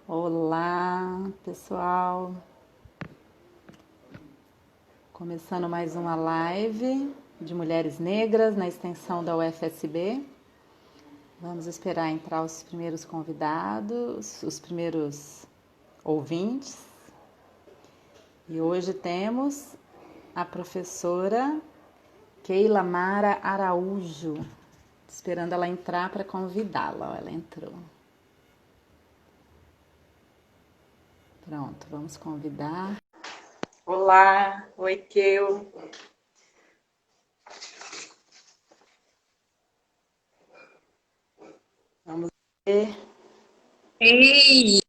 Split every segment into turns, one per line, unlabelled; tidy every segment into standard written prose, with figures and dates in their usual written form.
Olá, pessoal. Começando mais uma live de mulheres negras na extensão da UFSB. Vamos esperar entrar os primeiros convidados, os primeiros ouvintes. E hoje temos a professora Keila Mara Araújo. Esperando ela entrar para convidá-la. Ela entrou. Pronto, vamos convidar. Olá, oi, Kel. Vamos ver.
Ei,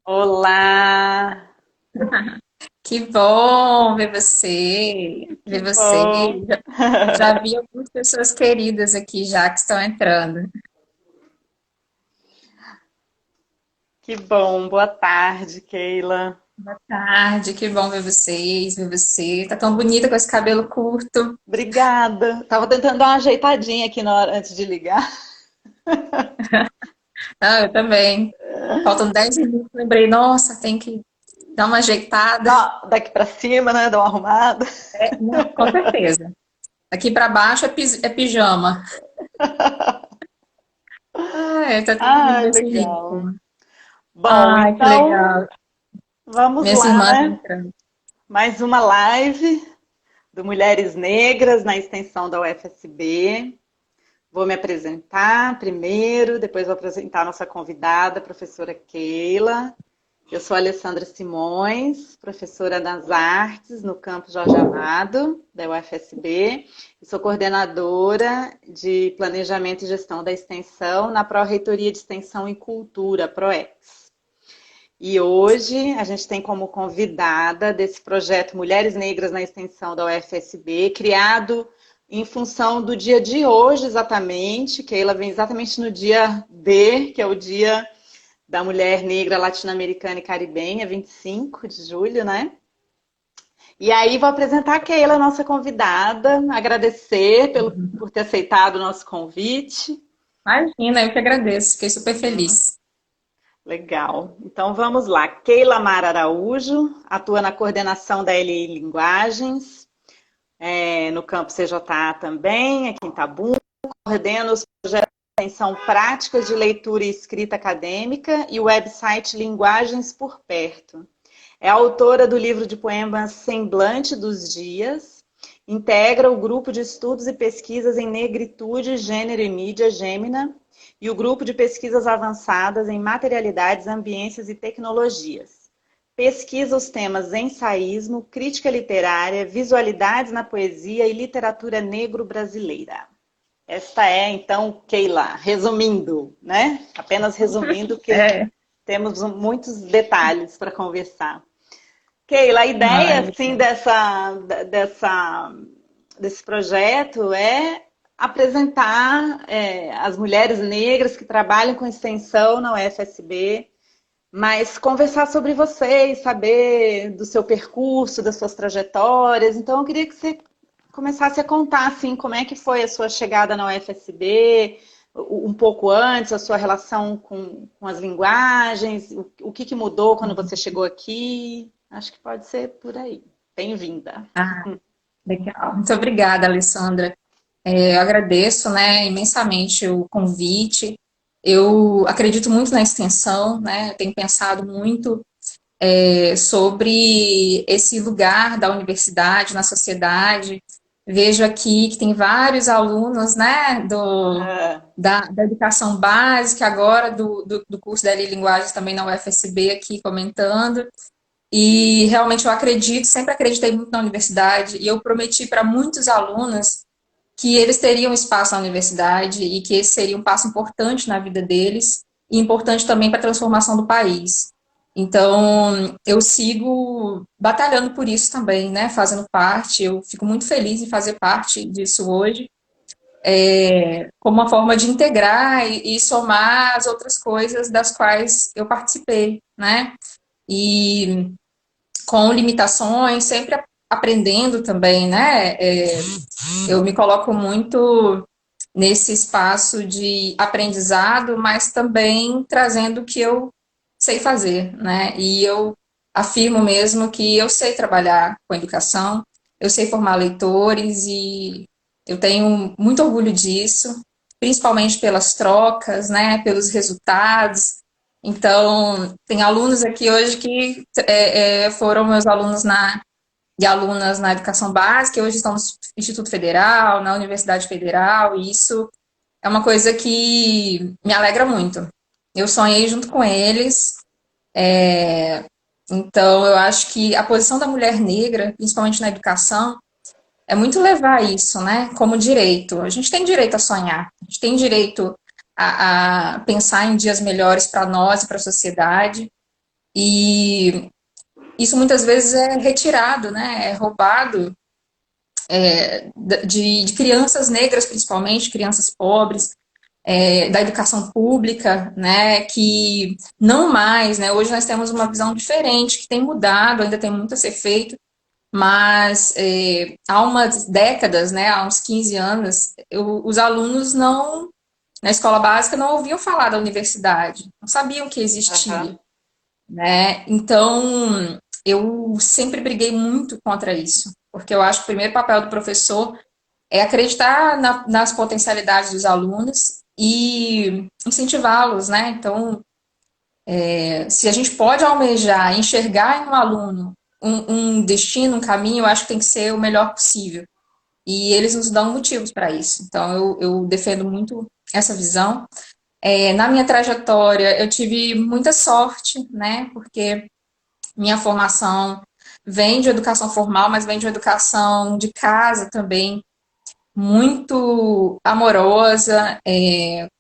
Olá,
que bom ver você,
que
ver você.
bom.
Já vi algumas pessoas queridas aqui já que estão entrando.
Que bom, boa tarde, Keila.
Boa tarde, que bom ver vocês, ver você. Tá tão bonita com esse cabelo curto.
Obrigada. Tava tentando dar uma ajeitadinha aqui na hora antes de ligar.
Ah, eu também. Faltam 10 minutos, lembrei, nossa, tem que dar uma ajeitada.
Daqui pra cima, né? Dar uma arrumada.
É, não, com certeza. Aqui para baixo é pijama. Ah, tá tudo bem
Ai,
desse
legal.
jeito.
Bom,
Ai, que
então
legal.
vamos
Minhas
lá,
irmãs
né?
entrando.
Mais uma live do Mulheres Negras na extensão da UFSB. Vou me apresentar primeiro, depois vou apresentar a nossa convidada, a professora Keila. Eu sou a Alessandra Simões, professora das artes no campus Jorge Amado, da UFSB, e sou coordenadora de Planejamento e Gestão da Extensão na Pró-Reitoria de Extensão e Cultura, PROEX. E hoje a gente tem como convidada desse projeto Mulheres Negras na Extensão da UFSB, criado em função do dia de hoje exatamente, que ela vem exatamente no dia D, que é o dia da mulher negra latino-americana e caribenha, 25 de julho, né? E aí vou apresentar a Keila, nossa convidada, agradecer por ter aceitado o nosso convite.
Imagina, eu que agradeço, fiquei super feliz.
Legal. Então vamos lá. Keila Mara Araújo atua na coordenação da LI Linguagens, no campo CJA também, aqui em Itabuna. Coordena os projetos de extensão práticas de leitura e escrita acadêmica e o website Linguagens por Perto. É autora do livro de poemas Semblante dos Dias, integra o grupo de estudos e pesquisas em negritude, gênero e mídia, Gêmina, e o grupo de pesquisas avançadas em materialidades, ambiências e tecnologias. Pesquisa os temas ensaísmo, crítica literária, visualidades na poesia e literatura negro-brasileira. Esta é, então, Keila, resumindo, né? Apenas resumindo, que
É,
temos muitos detalhes para conversar. Keila, a ideia,
ai,
assim, desse projeto é apresentar as mulheres negras que trabalham com extensão na UFSB, mas conversar sobre vocês, saber do seu percurso, das suas trajetórias. Então, eu queria que você começasse a contar, assim, como é que foi a sua chegada na UFSB, um pouco antes, a sua relação com as linguagens, o que mudou quando você chegou aqui. Acho que pode ser por aí. Bem-vinda.
ah, legal. Muito obrigada, Alessandra. Eu agradeço, né, imensamente o convite. Eu acredito muito na extensão, né? Eu tenho pensado muito sobre esse lugar da universidade na sociedade. Vejo aqui que tem vários alunos, né,
Ah,
da educação básica, agora do curso da Linguagens também na UFSB aqui comentando. E realmente eu acredito, sempre acreditei muito na universidade, e eu prometi para muitos alunos que eles teriam espaço na universidade e que esse seria um passo importante na vida deles e importante também para a transformação do país. Então, eu sigo batalhando por isso também, né, fazendo parte, eu fico muito feliz em fazer parte disso hoje, como uma forma de integrar e somar as outras coisas das quais eu participei, né, e com limitações, sempre aprendendo também, né? Eu me coloco muito nesse espaço de aprendizado, mas também trazendo o que eu sei fazer, né? E eu afirmo mesmo que eu sei trabalhar com educação, eu sei formar leitores e eu tenho muito orgulho disso, principalmente pelas trocas, né? Pelos resultados. Então, tem alunos aqui hoje que foram meus alunos e alunas na educação básica, e hoje estão no Instituto Federal, na Universidade Federal, e isso é uma coisa que me alegra muito. Eu sonhei junto com eles, então eu acho que a posição da mulher negra, principalmente na educação, é muito levar isso, né, como direito. A gente tem direito a sonhar, a gente tem direito a pensar em dias melhores para nós e para a sociedade, e isso muitas vezes é retirado, né, é roubado de crianças negras, principalmente, crianças pobres, da educação pública, né, que não mais, né, hoje nós temos uma visão diferente, que tem mudado, ainda tem muito a ser feito, mas há umas décadas, né, há uns 15 anos, os alunos não, na escola básica, não ouviam falar da universidade, não sabiam que existia,
Aham.
né, então eu sempre briguei muito contra isso, porque eu acho que o primeiro papel do professor é acreditar nas potencialidades dos alunos e incentivá-los, né? Então, se a gente pode almejar, enxergar em um aluno um destino, um caminho, eu acho que tem que ser o melhor possível. E eles nos dão motivos para isso. Então, eu defendo muito essa visão. Na minha trajetória, eu tive muita sorte, né? Porque minha formação vem de educação formal, mas vem de educação de casa também, muito amorosa,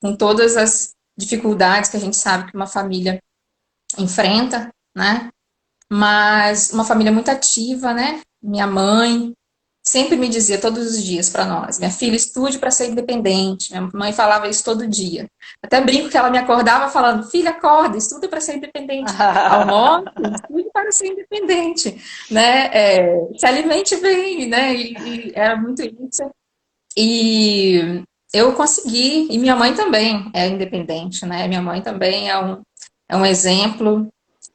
com todas as dificuldades que a gente sabe que uma família enfrenta, né? Mas uma família muito ativa, né? Minha mãe sempre me dizia todos os dias para nós: minha filha, estude para ser independente. Minha mãe falava isso todo dia. Até brinco que ela me acordava falando: filha, acorda, estuda para ser independente. Almoça, estude para ser independente, né? Se alimente bem, né? E era muito isso. E eu consegui, e minha mãe também é independente, né? Minha mãe também é um exemplo,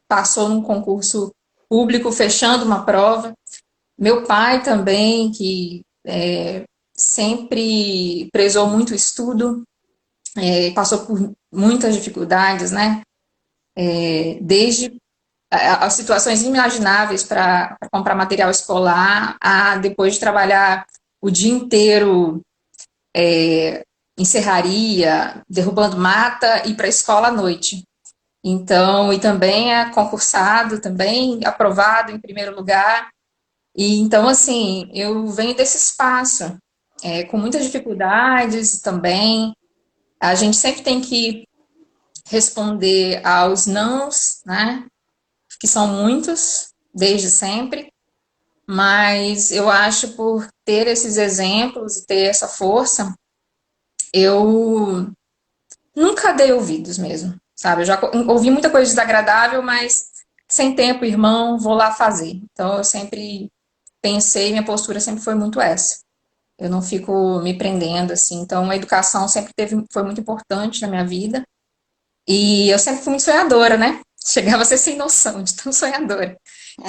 passou num concurso público, fechando uma prova. Meu pai também, que sempre prezou muito o estudo, passou por muitas dificuldades, né? Desde as situações inimagináveis para comprar material escolar, a depois de trabalhar o dia inteiro em serraria, derrubando mata, ir para a escola à noite. Então, e também é concursado, também aprovado em primeiro lugar. E então, assim, eu venho desse espaço, com muitas dificuldades também. A gente sempre tem que responder aos nãos, né? Que são muitos, desde sempre. Mas eu acho por ter esses exemplos e ter essa força, eu nunca dei ouvidos mesmo, sabe? Eu já ouvi muita coisa desagradável, mas sem tempo, irmão, vou lá fazer. Então eu sempre pensei, minha postura sempre foi muito essa. Eu não fico me prendendo assim. Então a educação sempre foi muito importante na minha vida. E eu sempre fui muito sonhadora, né? Chegava a ser sem noção de tão sonhadora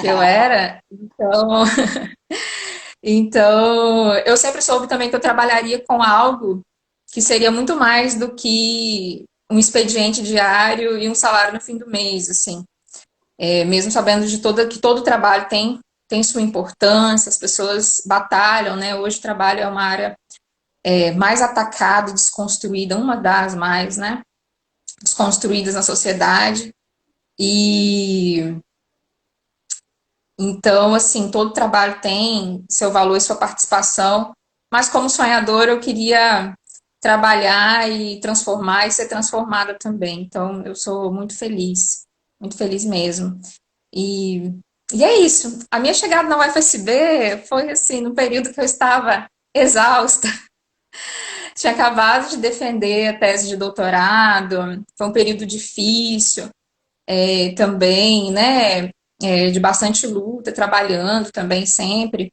que eu era. Então, eu sempre soube também que eu trabalharia com algo que seria muito mais do que um expediente diário e um salário no fim do mês, assim. Mesmo sabendo que todo trabalho tem sua importância, as pessoas batalham, né? Hoje o trabalho é uma área mais atacada e desconstruída, uma das mais, né? Desconstruídas na sociedade. E então, assim, todo trabalho tem seu valor e sua participação, mas como sonhadora eu queria trabalhar e transformar e ser transformada também. Então, eu sou muito feliz mesmo. E, e é isso. A minha chegada na UFSB foi assim, no período que eu estava exausta. Tinha acabado de defender a tese de doutorado, foi um período difícil, também, né? De bastante luta, trabalhando também sempre.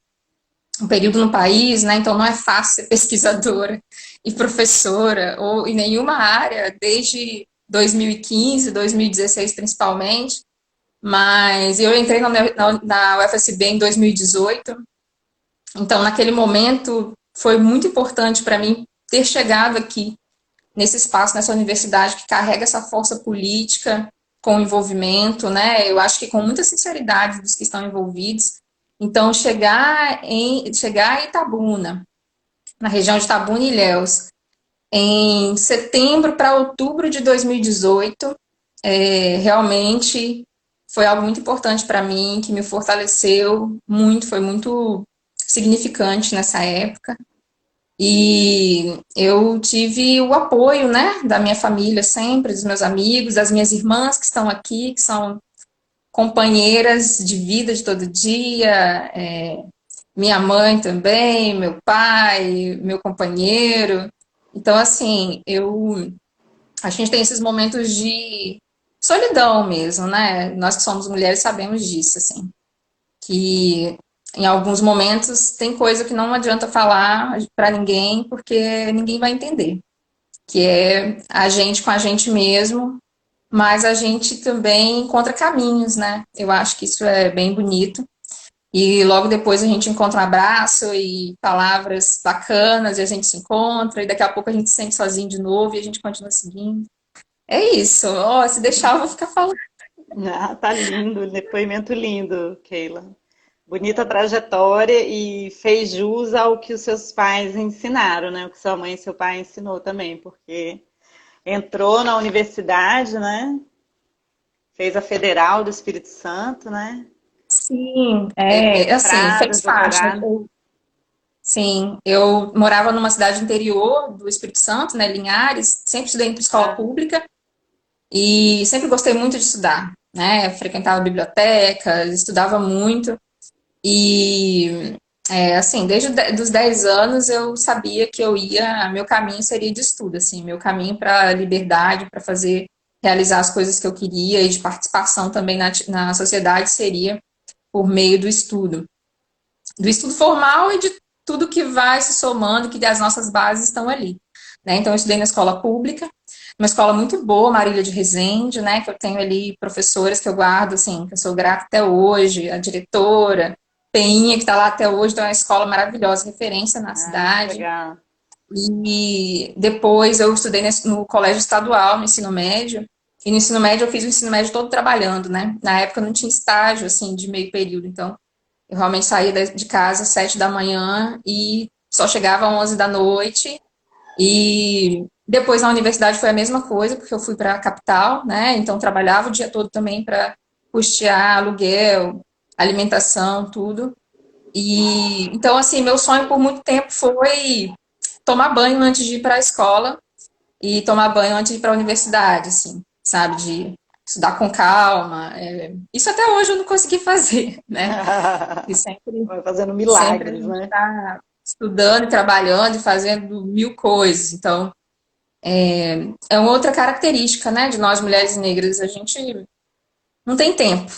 Um período no país, né? Então não é fácil ser pesquisadora e professora ou em nenhuma área, desde 2015, 2016 principalmente, mas eu entrei na UFSB em 2018, então naquele momento foi muito importante para mim ter chegado aqui, nesse espaço, nessa universidade que carrega essa força política com envolvimento, né? Eu acho que com muita sinceridade dos que estão envolvidos. Então, chegar em Itabuna, na região de Itabuna e Ilhéus, em setembro para outubro de 2018, realmente foi algo muito importante para mim, que me fortaleceu muito, foi muito significante nessa época. E eu tive o apoio, né, da minha família sempre, dos meus amigos, das minhas irmãs que estão aqui, que são companheiras de vida de todo dia, minha mãe também, meu pai, meu companheiro. Então, assim, a gente tem esses momentos de solidão mesmo, né? Nós que somos mulheres sabemos disso, assim, que em alguns momentos tem coisa que não adianta falar para ninguém, porque ninguém vai entender. Que é a gente com a gente mesmo, mas a gente também encontra caminhos, né? Eu acho que isso é bem bonito. E logo depois a gente encontra um abraço e palavras bacanas, e a gente se encontra, e daqui a pouco a gente se sente sozinho de novo e a gente continua seguindo. É isso. Ó, se deixar, eu vou ficar falando.
Ah, tá lindo, depoimento lindo, Keila. Bonita trajetória e fez jus ao que os seus pais ensinaram, né? O que sua mãe e seu pai ensinou também, porque entrou na universidade, né? Fez a Federal do Espírito Santo, né?
Sim,
Fez
assim,
mestrado,
fez parte, né?
doutorado.
Sim, eu morava numa cidade interior do Espírito Santo, né, Linhares, sempre estudei em escola
Ah,
pública e sempre gostei muito de estudar, né? Frequentava bibliotecas, estudava muito e, assim, desde os 10 anos eu sabia que meu caminho seria de estudo, assim, meu caminho para liberdade, para realizar as coisas que eu queria e de participação também na sociedade seria por meio do estudo formal e de tudo que vai se somando, que as nossas bases estão ali. Né? Então, eu estudei na escola pública, uma escola muito boa, Marília de Rezende, né? Que eu tenho ali professoras que eu guardo, assim, que eu sou grata até hoje, a diretora, Peinha, que está lá até hoje, então é uma escola maravilhosa, referência na
que
cidade.
legal.
E depois eu estudei no colégio estadual, no ensino médio, e no ensino médio eu fiz o ensino médio todo trabalhando, né? Na época eu não tinha estágio, assim, de meio período, então eu realmente saía de casa às 7 da manhã e só chegava às 11 da noite. E depois na universidade foi a mesma coisa, porque eu fui para a capital, né? Então trabalhava o dia todo também para custear aluguel, alimentação, tudo. E então assim, meu sonho por muito tempo foi tomar banho antes de ir para a escola e tomar banho antes de ir para a universidade, assim, sabe, de estudar com calma. Isso até hoje eu não consegui fazer, né? E sempre,
Vai fazendo
sempre a
milagres,
gente
né?
está estudando e trabalhando e fazendo mil coisas. Então, é uma outra característica, né, de nós mulheres negras. A gente não tem tempo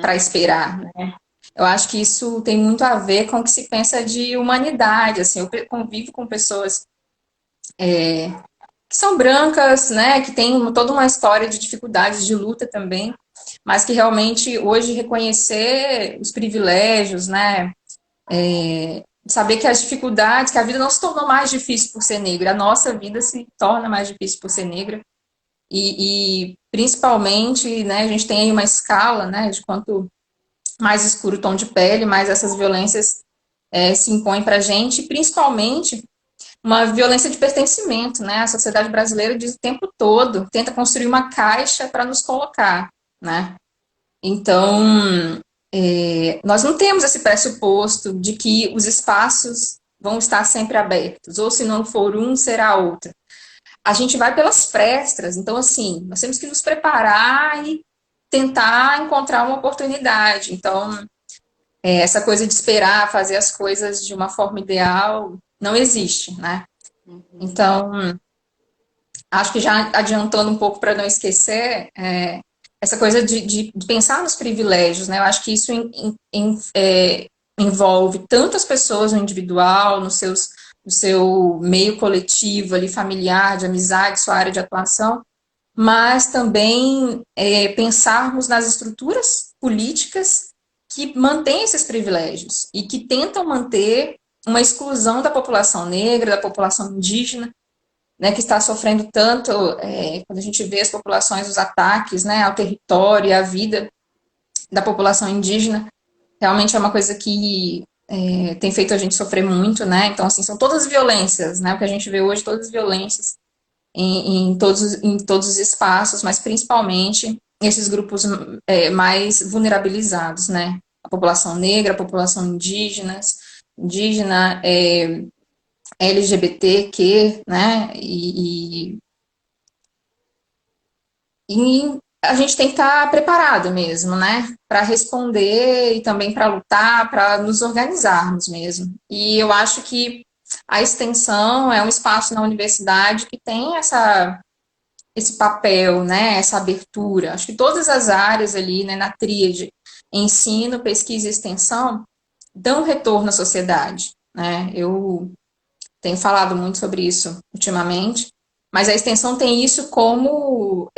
para
Uhum.
esperar, né? Eu acho que isso tem muito a ver com o que se pensa de humanidade. Assim, eu convivo com pessoas que são brancas, né, que têm toda uma história de dificuldades, de luta também, mas que realmente hoje reconhecer os privilégios, né, saber que as dificuldades, que a vida não se tornou mais difícil por ser negra, a nossa vida se torna mais difícil por ser negra, e principalmente, né, a gente tem aí uma escala, né, de quanto mais escuro o tom de pele, mais essas violências se impõem para a gente, e principalmente uma violência de pertencimento, né, a sociedade brasileira diz o tempo todo, tenta construir uma caixa para nos colocar, né, então nós não temos esse pressuposto de que os espaços vão estar sempre abertos, ou se não for um, será outro. A gente vai pelas frestras, então, assim, nós temos que nos preparar e tentar encontrar uma oportunidade. Então, essa coisa de esperar fazer as coisas de uma forma ideal não existe, né?
Uhum.
Então, acho que já adiantando um pouco para não esquecer, essa coisa de pensar nos privilégios, né? Eu acho que isso envolve tantas pessoas no individual, no seu meio coletivo ali, familiar, de amizade, sua área de atuação, mas também pensarmos nas estruturas políticas que mantêm esses privilégios e que tentam manter uma exclusão da população negra, da população indígena, né, que está sofrendo tanto, quando a gente vê as populações, os ataques, né, ao território e à vida da população indígena, realmente é uma coisa que tem feito a gente sofrer muito, né? Então, assim, são todas violências, né? O que a gente vê hoje, todas as violências em todos os espaços, mas principalmente esses grupos mais vulnerabilizados, né? A população negra, a população indígena, LGBTQ, né? E a gente tem que estar preparado mesmo, né? Para responder e também para lutar, para nos organizarmos mesmo. E eu acho que a extensão é um espaço na universidade que tem esse papel, né? Essa abertura. Acho que todas as áreas ali, né, na tríade, ensino, pesquisa e extensão, dão retorno à sociedade, né? Eu tenho falado muito sobre isso ultimamente, mas a extensão tem isso como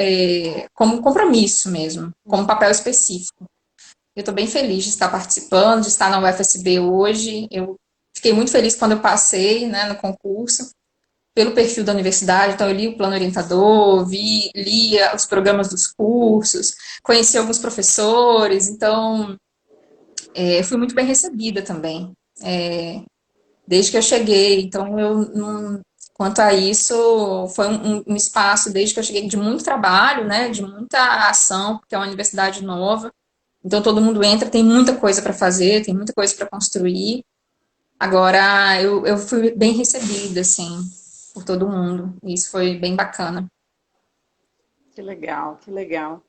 compromisso mesmo, como papel específico. Eu estou bem feliz de estar participando, de estar na UFSB hoje. Eu fiquei muito feliz quando eu passei, né, no concurso, pelo perfil da universidade. Então, eu li o plano orientador, lia os programas dos cursos, conheci alguns professores. Então, fui muito bem recebida também. Desde que eu cheguei. Então, quanto a isso, foi um espaço, desde que eu cheguei, de muito trabalho, né, de muita ação, porque é uma universidade nova. Então, todo mundo entra, tem muita coisa para fazer, tem muita coisa para construir. Agora, eu fui bem recebida, assim, por todo mundo. E isso foi bem bacana.
Que legal, que legal.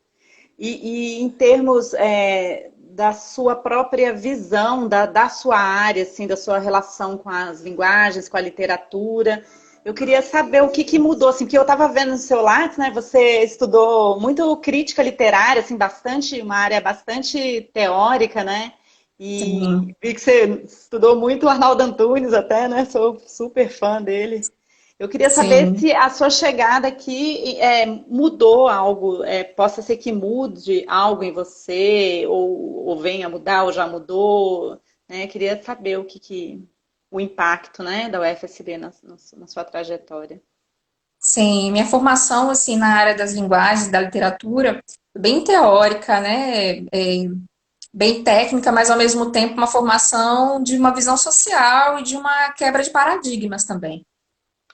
E em termos da sua própria visão, da sua área, assim, da sua relação com as linguagens, com a literatura, eu queria saber o que mudou, assim, porque eu estava vendo no seu Lattes, né? Você estudou muito crítica literária, assim, uma área bastante teórica, né? E
Sim,
vi que você estudou muito o Arnaldo Antunes até, né? Sou super fã dele. Eu queria saber
sim.
se a sua chegada aqui mudou algo, possa ser que mude algo em você, ou venha mudar, ou já mudou, né? Queria saber o impacto, né, da UFSB na sua trajetória.
Sim, minha formação, assim, na área das linguagens, da literatura, bem teórica, né? Bem técnica, mas ao mesmo tempo uma formação de uma visão social e de uma quebra de paradigmas também.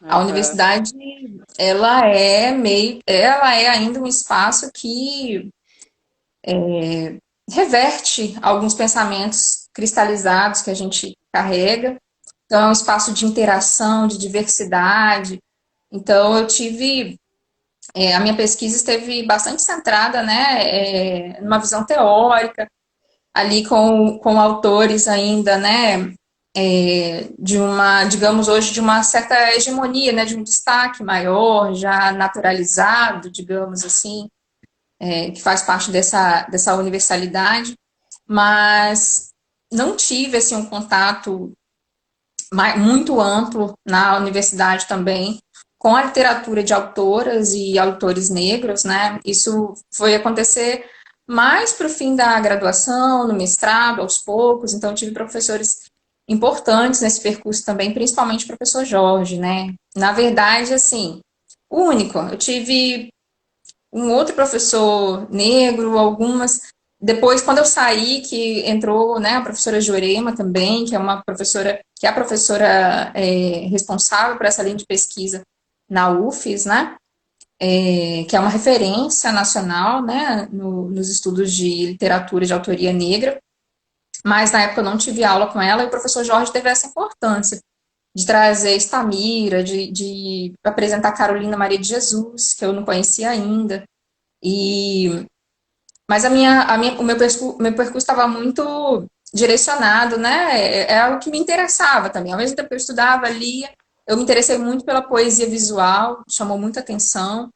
A
Aham.
universidade, ela é ainda um espaço que reverte alguns pensamentos cristalizados que a gente carrega. Então é um espaço de interação, de diversidade. Então eu tive, a minha pesquisa esteve bastante centrada, né, numa visão teórica, ali com autores ainda, né, de uma, digamos hoje, de uma certa hegemonia, né, de um destaque maior, já naturalizado, digamos assim, que faz parte dessa universalidade, mas não tive assim, um contato muito amplo na universidade também com a literatura de autoras e autores negros, né? Isso foi acontecer mais para o fim da graduação, no mestrado, aos poucos. Então, eu tive professores importantes nesse percurso também, principalmente o professor Jorge, né? Na verdade, assim, único. Eu tive um outro professor negro, algumas. Depois, quando eu saí, que entrou, né, a professora Jurema também, que é uma professora, que é a professora responsável por essa linha de pesquisa na UFES, né, que é uma referência nacional, né, nos estudos de literatura de autoria negra, mas na época eu não tive aula com ela, e o professor Jorge teve essa importância de trazer Estamira, de apresentar Carolina Maria de Jesus, que eu não conhecia ainda, e mas o meu percurso estava muito direcionado, né? É algo que me interessava também. Ao mesmo tempo que eu estudava, lia, eu me interessei muito pela poesia visual, chamou muita atenção.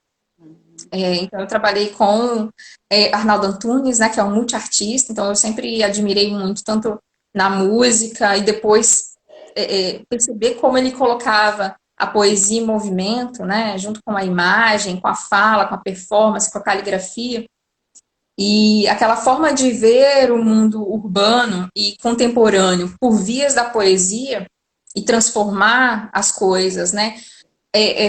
Então, eu trabalhei com Arnaldo Antunes, né, que é um multiartista, então eu sempre admirei muito, tanto na música e depois perceber como ele colocava a poesia em movimento, né, junto com a imagem, com a fala, com a performance, com a caligrafia. E aquela forma de ver o mundo urbano e contemporâneo por vias da poesia e transformar as coisas, né?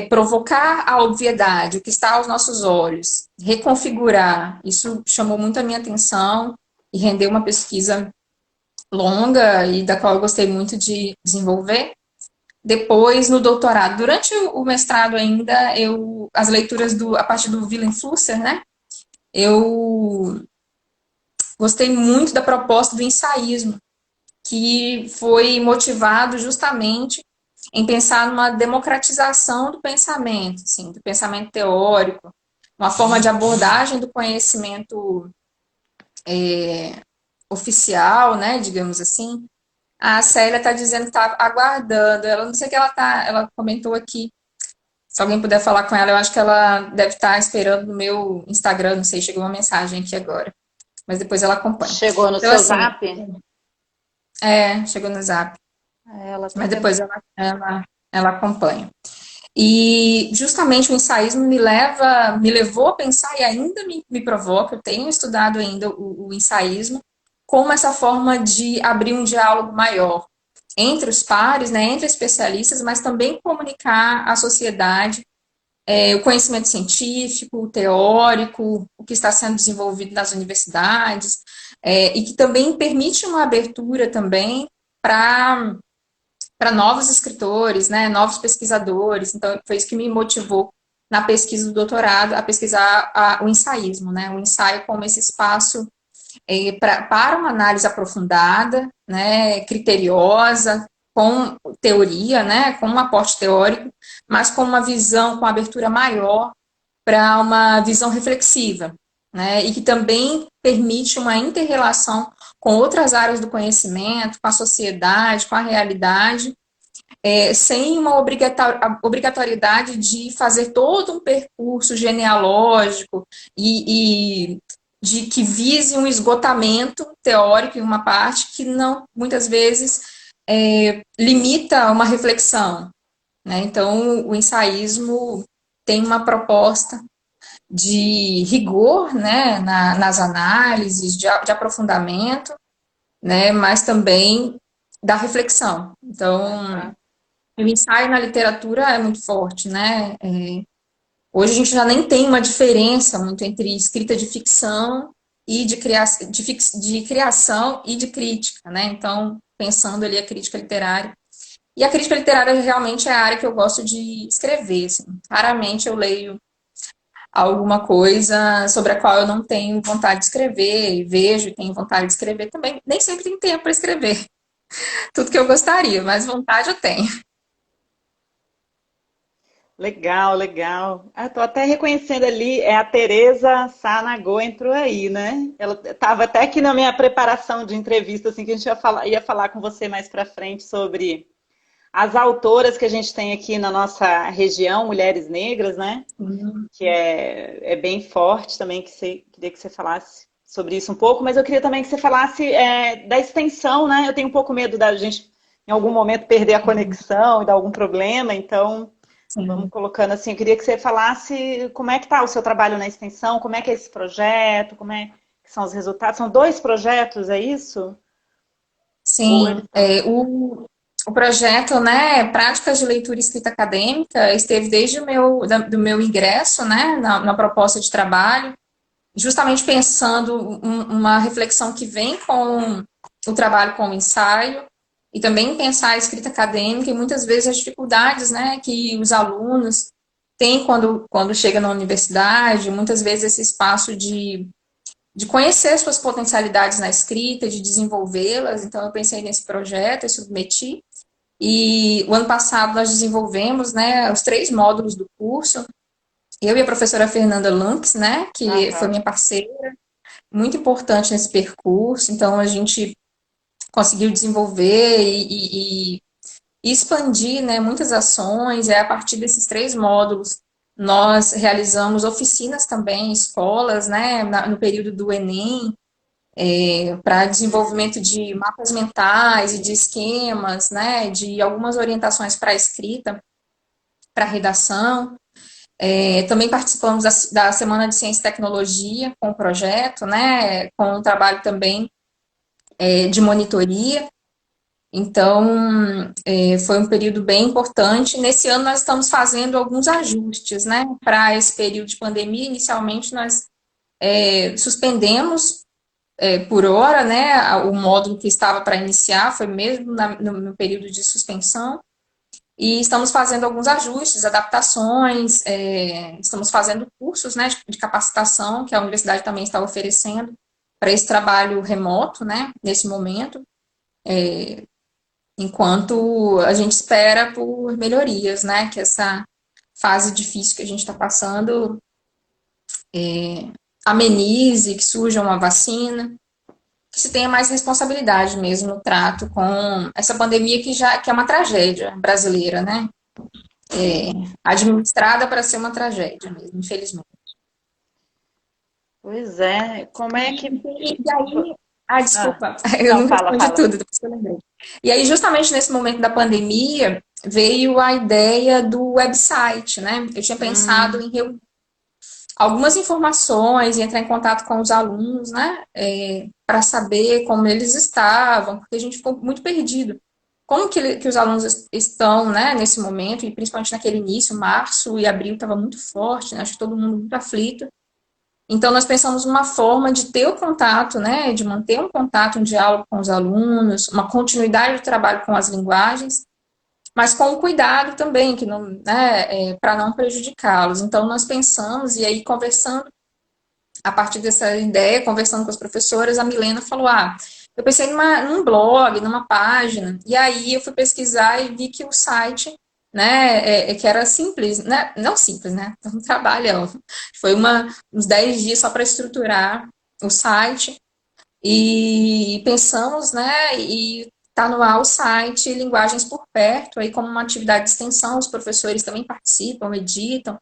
Provocar a obviedade, o que está aos nossos olhos, reconfigurar. Isso chamou muito a minha atenção e rendeu uma pesquisa longa e da qual eu gostei muito de desenvolver. Depois, no doutorado, durante o mestrado ainda, as leituras a partir do Willem Flusser, né? Eu gostei muito da proposta do ensaísmo, que foi motivado justamente em pensar numa democratização do pensamento teórico, uma forma de abordagem do conhecimento oficial, né, digamos assim. A Célia está dizendo que está aguardando, ela não sei o que ela comentou aqui. Se alguém puder falar com ela, eu acho que ela deve estar esperando no meu Instagram, não sei, chegou uma mensagem aqui agora. Mas depois ela acompanha.
Chegou no
Então,
seu
assim,
zap?
chegou no Zap.
Ela tá
Mas depois ela acompanha. E justamente o ensaísmo me levou a pensar e ainda me provoca, eu tenho estudado ainda o ensaísmo, como essa forma de abrir um diálogo maior entre os pares, né, entre especialistas, mas também comunicar à sociedade o conhecimento científico, teórico, o que está sendo desenvolvido nas universidades, e que também permite uma abertura também para novos escritores, né, novos pesquisadores. Então, foi isso que me motivou na pesquisa do doutorado a pesquisar o ensaísmo, né, o ensaio como esse espaço para uma análise aprofundada, né, criteriosa, com teoria, né, com um aporte teórico, mas com uma visão, com abertura maior para uma visão reflexiva, né, e que também permite uma inter-relação com outras áreas do conhecimento, com a sociedade, com a realidade, sem uma obrigatoriedade de fazer todo um percurso genealógico e de que vise um esgotamento teórico em uma parte que não, muitas vezes, limita uma reflexão, né? Então, o ensaísmo tem uma proposta de rigor, né, nas análises, de aprofundamento, né, mas também da reflexão. Então, o ensaio na literatura é muito forte, né? Hoje a gente já nem tem uma diferença muito entre escrita de ficção e de criação e de crítica, né? Então, pensando ali a crítica literária. E a crítica literária realmente é a área que eu gosto de escrever, assim. Raramente eu leio alguma coisa sobre a qual eu não tenho vontade de escrever, e vejo e tenho vontade de escrever também. Nem sempre tem tempo para escrever tudo que eu gostaria, mas vontade eu tenho.
Legal, legal. Estou até reconhecendo ali, é a Teresa Sanagô entrou aí, né? Ela estava até aqui na minha preparação de entrevista, assim, que a gente ia falar com você mais para frente sobre as autoras que a gente tem aqui na nossa região, mulheres negras, né? Que é bem forte também, queria que você falasse sobre isso um pouco, mas eu queria também que você falasse da extensão, né? Eu tenho um pouco medo da gente, em algum momento, perder a conexão e dar algum problema, então vamos colocando assim, eu queria que você falasse como é que está o seu trabalho na extensão, como é que é esse projeto, como é que são os resultados. São 2 projetos, é isso?
Sim, o projeto, né, Práticas de Leitura e Escrita Acadêmica, esteve desde do meu ingresso, né, na proposta de trabalho, justamente pensando uma reflexão que vem com o trabalho com o ensaio, e também pensar a escrita acadêmica e muitas vezes as dificuldades, né, que os alunos têm quando chegam na universidade, muitas vezes esse espaço de conhecer suas potencialidades na escrita, de desenvolvê-las. Então, eu pensei nesse projeto, eu submeti. E o ano passado nós desenvolvemos, né, os 3 módulos do curso. Eu e a professora Fernanda Lanks, né, que foi minha parceira, muito importante nesse percurso. Então, a gente conseguiu desenvolver e expandir, né, muitas ações. A partir desses 3 módulos, nós realizamos oficinas também em escolas, né, no período do Enem, para desenvolvimento de mapas mentais e de esquemas, né, de algumas orientações para a escrita, para redação. Também participamos da Semana de Ciência e Tecnologia com o projeto, né, com um trabalho também de monitoria. Então, foi um período bem importante. Nesse ano, nós estamos fazendo alguns ajustes, né, para esse período de pandemia. Inicialmente, nós suspendemos por hora, né, o módulo que estava para iniciar, foi mesmo no período de suspensão. E estamos fazendo alguns ajustes, adaptações, estamos fazendo cursos, né, de capacitação que a universidade também está oferecendo para esse trabalho remoto, né, nesse momento, enquanto a gente espera por melhorias, né, que essa fase difícil que a gente está passando amenize, que surja uma vacina, que se tenha mais responsabilidade mesmo no trato com essa pandemia que é uma tragédia brasileira, né? Administrada para ser uma tragédia mesmo, infelizmente.
Pois é, como é que...
E aí... desculpa, eu
não,
não
fala.
respondi tudo, depois que eu lembrei. E aí, justamente nesse momento da pandemia, veio a ideia do website, né? Eu tinha pensado em reunir algumas informações e entrar em contato com os alunos, né, para saber como eles estavam, porque a gente ficou muito perdido. Como que os alunos estão, né, nesse momento, e principalmente naquele início, março e abril estava muito forte, né, acho que todo mundo muito aflito. Então, nós pensamos numa forma de ter o contato, né, de manter um contato, um diálogo com os alunos, uma continuidade do trabalho com as linguagens, mas com cuidado também, que não, né, para não prejudicá-los. Então, nós pensamos, e aí conversando, a partir dessa ideia, conversando com as professoras, a Milena falou, eu pensei num blog, numa página, e aí eu fui pesquisar e vi que o site, né, que era simples, né, não simples, né, um trabalho, foi uns 10 dias só para estruturar o site, e pensamos, né, e está no ar o site Linguagens por Perto, aí como uma atividade de extensão, os professores também participam, editam,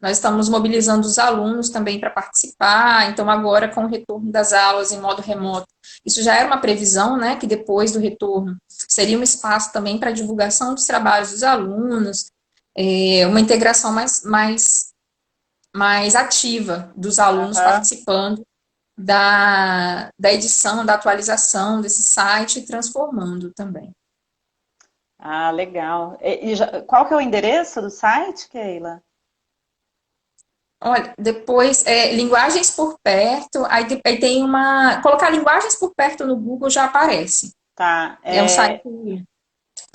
nós estamos mobilizando os alunos também para participar, então agora com o retorno das aulas em modo remoto, isso já era uma previsão, né, que depois do retorno seria um espaço também para divulgação dos trabalhos dos alunos, uma integração mais ativa dos alunos participando da edição, da atualização desse site e transformando também.
Legal. Qual que é o endereço do site, Keila?
Olha, depois, linguagens por perto, aí tem colocar linguagens por perto no Google já aparece.
Tá.
É um site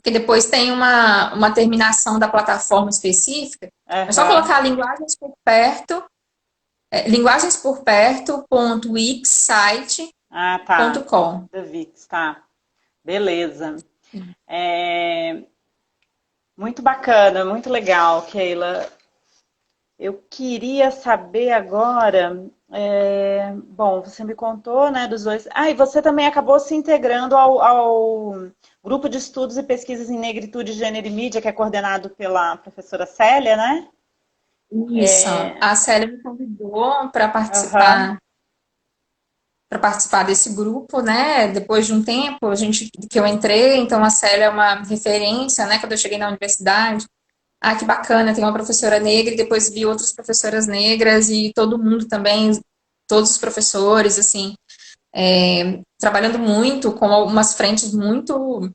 que depois tem uma terminação da plataforma específica. É só colocar linguagens por perto, linguagensporperto.wixsite.com.
Da Wix, tá. Beleza. Muito bacana, muito legal, Keila. Eu queria saber agora, bom, você me contou, né, dos dois. E você também acabou se integrando ao Grupo de Estudos e Pesquisas em Negritude, Gênero e Mídia, que é coordenado pela professora Célia, né?
Isso, a Célia me convidou para participar, desse grupo, né? Depois de um tempo que eu entrei, então a Célia é uma referência, né? Quando eu cheguei na universidade, que bacana, tem uma professora negra, e depois vi outras professoras negras e todo mundo também, todos os professores, assim, trabalhando muito com algumas frentes muito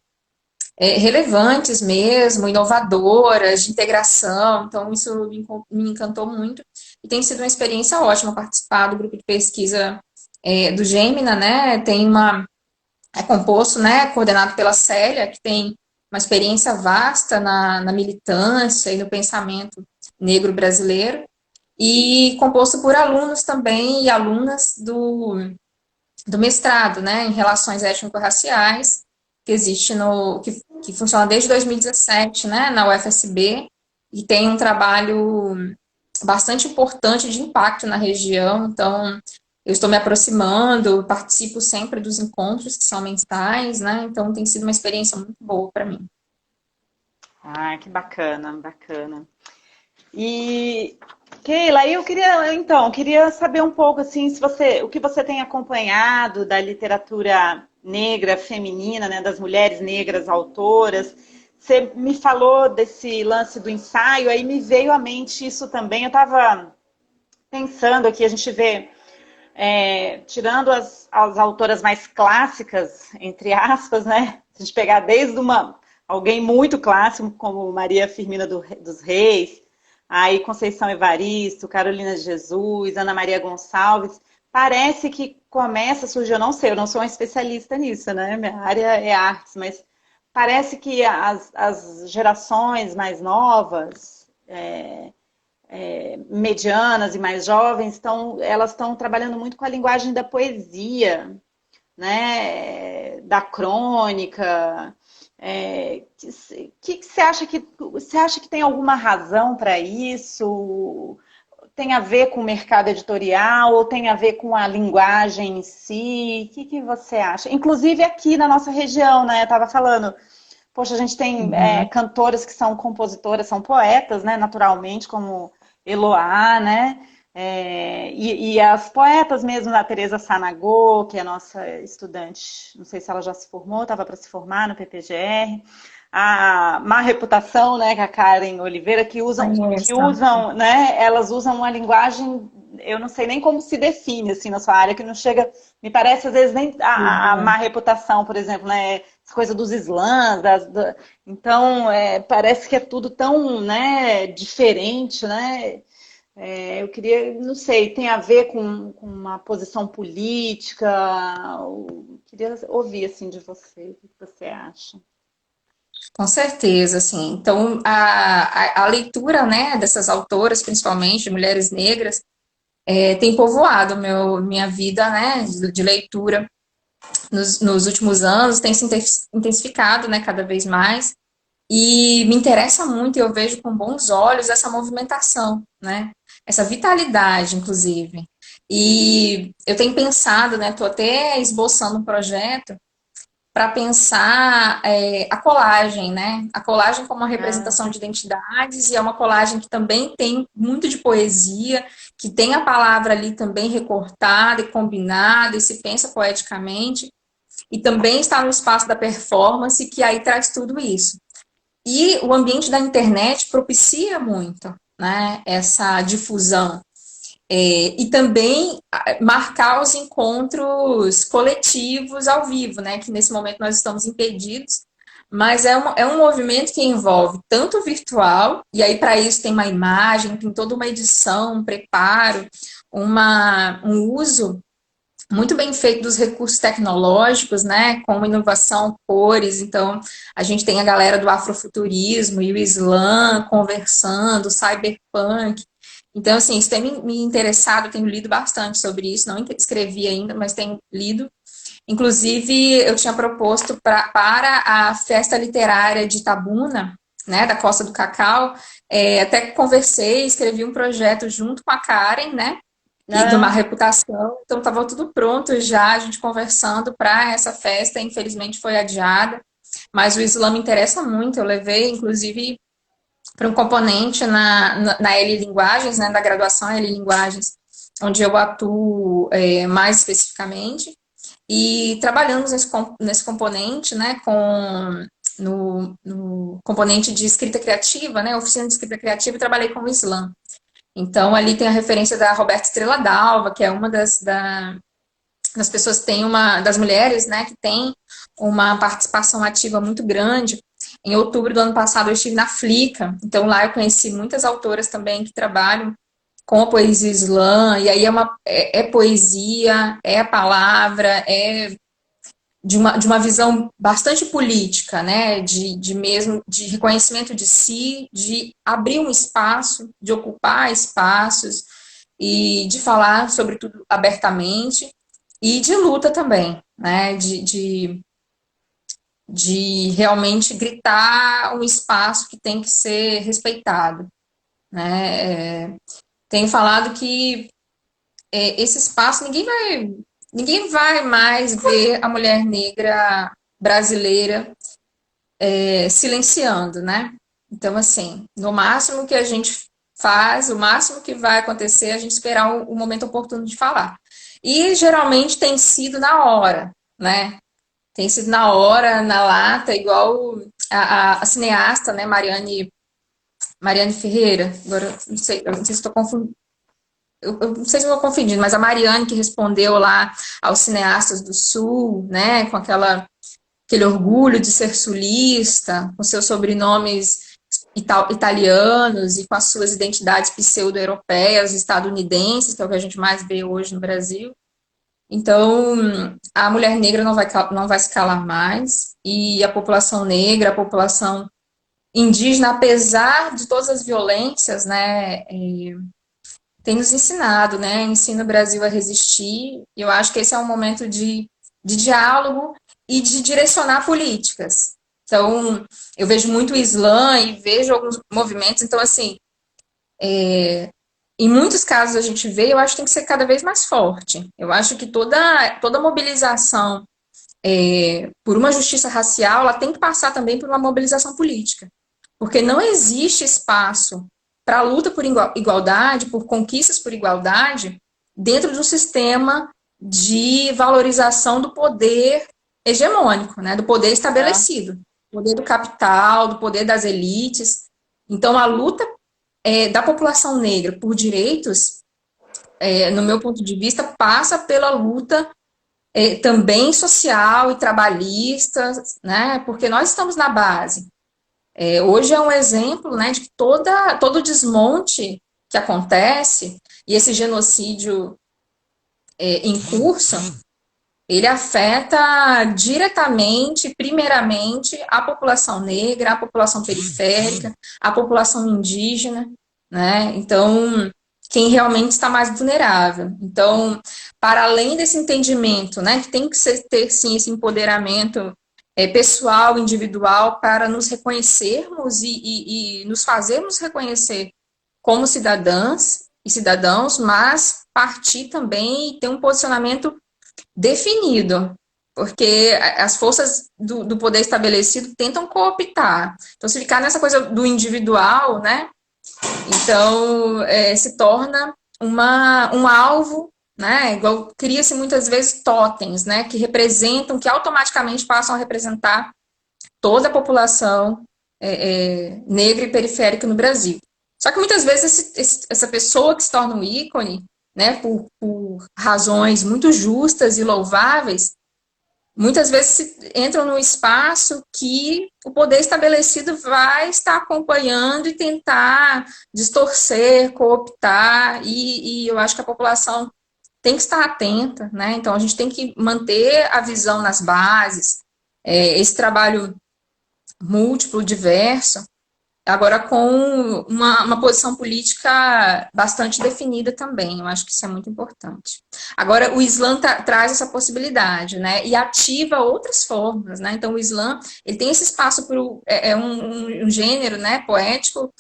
relevantes mesmo, inovadoras, de integração, então isso me encantou muito e tem sido uma experiência ótima participar do grupo de pesquisa do Gemina, né, é composto, né, coordenado pela Célia, que tem uma experiência vasta na militância e no pensamento negro brasileiro, e composto por alunos também e alunas do mestrado, né, em relações étnico-raciais, que existe que funciona desde 2017, né, na UFSB, e tem um trabalho bastante importante de impacto na região, então eu estou me aproximando, participo sempre dos encontros que são mensais, né, então tem sido uma experiência muito boa para mim.
Que bacana, bacana. E, Keila, eu queria saber um pouco, assim, o que você tem acompanhado da literatura negra feminina, né, das mulheres negras autoras, você me falou desse lance do ensaio, aí me veio à mente isso também. Eu estava pensando aqui, a gente vê, tirando as autoras mais clássicas, entre aspas, né? Se a gente pegar desde alguém muito clássico, como Maria Firmina dos Reis, aí Conceição Evaristo, Carolina de Jesus, Ana Maria Gonçalves, parece que começa a surgir, eu não sei, eu não sou uma especialista nisso, né? Minha área é artes, mas parece que as gerações mais novas, medianas e mais jovens, elas estão trabalhando muito com a linguagem da poesia, né? Da crônica. Que você acha que tem alguma razão para isso? Tem a ver com o mercado editorial ou tem a ver com a linguagem em si? O que você acha? Inclusive aqui na nossa região, né? Eu estava falando, poxa, a gente tem cantoras que são compositoras, são poetas, né? Naturalmente, como Eloá, né? E as poetas mesmo, a Teresa Sanagô, que é a nossa estudante, não sei se ela já se formou, estava para se formar no PPGR. A Má Reputação, né, que a Karen Oliveira, que usam, né, elas usam uma linguagem, eu não sei nem como se define, assim, na sua área, que não chega, me parece, às vezes, nem a Má Reputação, por exemplo, né, essa coisa dos slams, então, parece que é tudo tão, né, diferente, né, eu queria, não sei, tem a ver com uma posição política, queria ouvir, assim, de você, o que você acha?
Com certeza, assim. Então, a leitura, né, dessas autoras, principalmente mulheres negras, tem povoado minha vida, né, de leitura nos últimos anos, tem se intensificado, né, cada vez mais. E me interessa muito e eu vejo com bons olhos essa movimentação, né, essa vitalidade, inclusive. E eu tenho pensado, né, estou até esboçando um projeto para pensar a colagem, né? A colagem como uma representação de identidades, e é uma colagem que também tem muito de poesia, que tem a palavra ali também recortada e combinada, e se pensa poeticamente, e também está no espaço da performance, que aí traz tudo isso. E o ambiente da internet propicia muito, né, essa difusão. E também marcar os encontros coletivos ao vivo, né? Que nesse momento nós estamos impedidos, mas é um movimento que envolve tanto o virtual, e aí para isso tem uma imagem, tem toda uma edição, um preparo, um uso muito bem feito dos recursos tecnológicos, né? Com inovação, cores. Então, a gente tem a galera do afrofuturismo e o slam conversando, o cyberpunk. Então, assim, isso tem me interessado, tenho lido bastante sobre isso, não escrevi ainda, mas tenho lido. Inclusive, eu tinha proposto para a festa literária de Itabuna, né, da Costa do Cacau, até conversei, escrevi um projeto junto com a Karen, né, e de uma reputação, então estava tudo pronto já, a gente conversando para essa festa, infelizmente foi adiada, mas o Islã me interessa muito, eu levei, inclusive, para um componente na L Linguagens, né, da graduação L Linguagens, onde eu atuo mais especificamente, e trabalhamos nesse componente, né, no componente de escrita criativa, né, oficina de escrita criativa, e trabalhei com o Islã. Então, ali tem a referência da Roberta Estrela Dalva, que é uma das pessoas que tem das mulheres, né, que tem uma participação ativa muito grande. Em outubro do ano passado eu estive na Flickr, então lá eu conheci muitas autoras também que trabalham com a poesia slam, e aí é poesia, é a palavra, é de uma visão bastante política, né, de reconhecimento de si, de abrir um espaço, de ocupar espaços e de falar sobre tudo abertamente e de luta também, né, de realmente gritar um espaço que tem que ser respeitado, né. Tenho falado que esse espaço ninguém vai mais ver a mulher negra brasileira silenciando, né? Então, assim, no máximo que a gente faz, o máximo que vai acontecer é a gente esperar o momento oportuno de falar. E geralmente tem sido na hora, né? tem sido na hora, na lata, igual a cineasta, né, Mariane Ferreira. Agora, eu não sei se estou confundindo. Eu não sei se eu estou confundindo, mas a Mariane que respondeu lá aos cineastas do Sul, né, com aquele orgulho de ser sulista, com seus sobrenomes italianos e com as suas identidades pseudo-europeias, estadunidenses, que é o que a gente mais vê hoje no Brasil. Então, a mulher negra não vai se calar mais, e a população negra, a população indígena, apesar de todas as violências, né, tem nos ensinado, né, ensina o Brasil a resistir. Eu acho que esse é um momento de diálogo e de direcionar políticas. Então, eu vejo muito o Islã e vejo alguns movimentos, então, assim, em muitos casos a gente vê, eu acho que tem que ser cada vez mais forte. Eu acho que toda mobilização por uma justiça racial, ela tem que passar também por uma mobilização política. Porque não existe espaço para a luta por igualdade, por conquistas por igualdade, dentro de um sistema de valorização do poder hegemônico, né, do poder estabelecido, do poder do capital, do poder das elites. Então, a luta da população negra por direitos, no meu ponto de vista, passa pela luta também social e trabalhista, né, porque nós estamos na base. Hoje é um exemplo, né, de que todo o desmonte que acontece, e esse genocídio em curso, ele afeta diretamente, primeiramente, a população negra, a população periférica, a população indígena, né? Então, quem realmente está mais vulnerável. Então, para além desse entendimento, né, que tem que ter, sim, esse empoderamento pessoal, individual, para nos reconhecermos e nos fazermos reconhecer como cidadãs e cidadãos, mas partir também e ter um posicionamento definido, porque as forças do poder estabelecido tentam cooptar. Então, se ficar nessa coisa do individual, né, então se torna um alvo, né, igual cria-se muitas vezes totens, né, que representam, que automaticamente passam a representar toda a população negra e periférica no Brasil. Só que muitas vezes essa pessoa que se torna um ícone, né, por razões muito justas e louváveis, muitas vezes entram no espaço que o poder estabelecido vai estar acompanhando e tentar distorcer, cooptar, e eu acho que a população tem que estar atenta, né? Então a gente tem que manter a visão nas bases, esse trabalho múltiplo, diverso, agora com uma posição política bastante definida também. Eu acho que isso é muito importante. Agora, o Islã traz essa possibilidade, né? E ativa outras formas, né? Então, o Islã, ele tem esse espaço para um gênero, né, poético,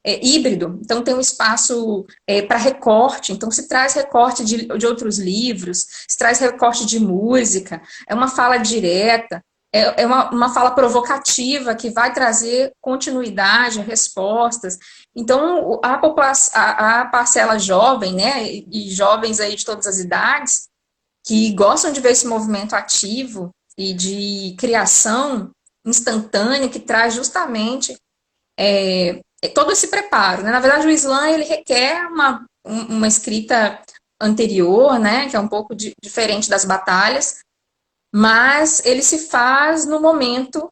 híbrido. Então, tem um espaço para recorte. Então, se traz recorte de outros livros, se traz recorte de música, é uma fala direta, é uma fala provocativa que vai trazer continuidade, respostas. Então, a parcela jovem, né, e jovens aí de todas as idades, que gostam de ver esse movimento ativo e de criação instantânea, que traz justamente todo esse preparo, né? Na verdade, o Islã, ele requer uma escrita anterior, né, que é um pouco diferente das batalhas, mas ele se faz no momento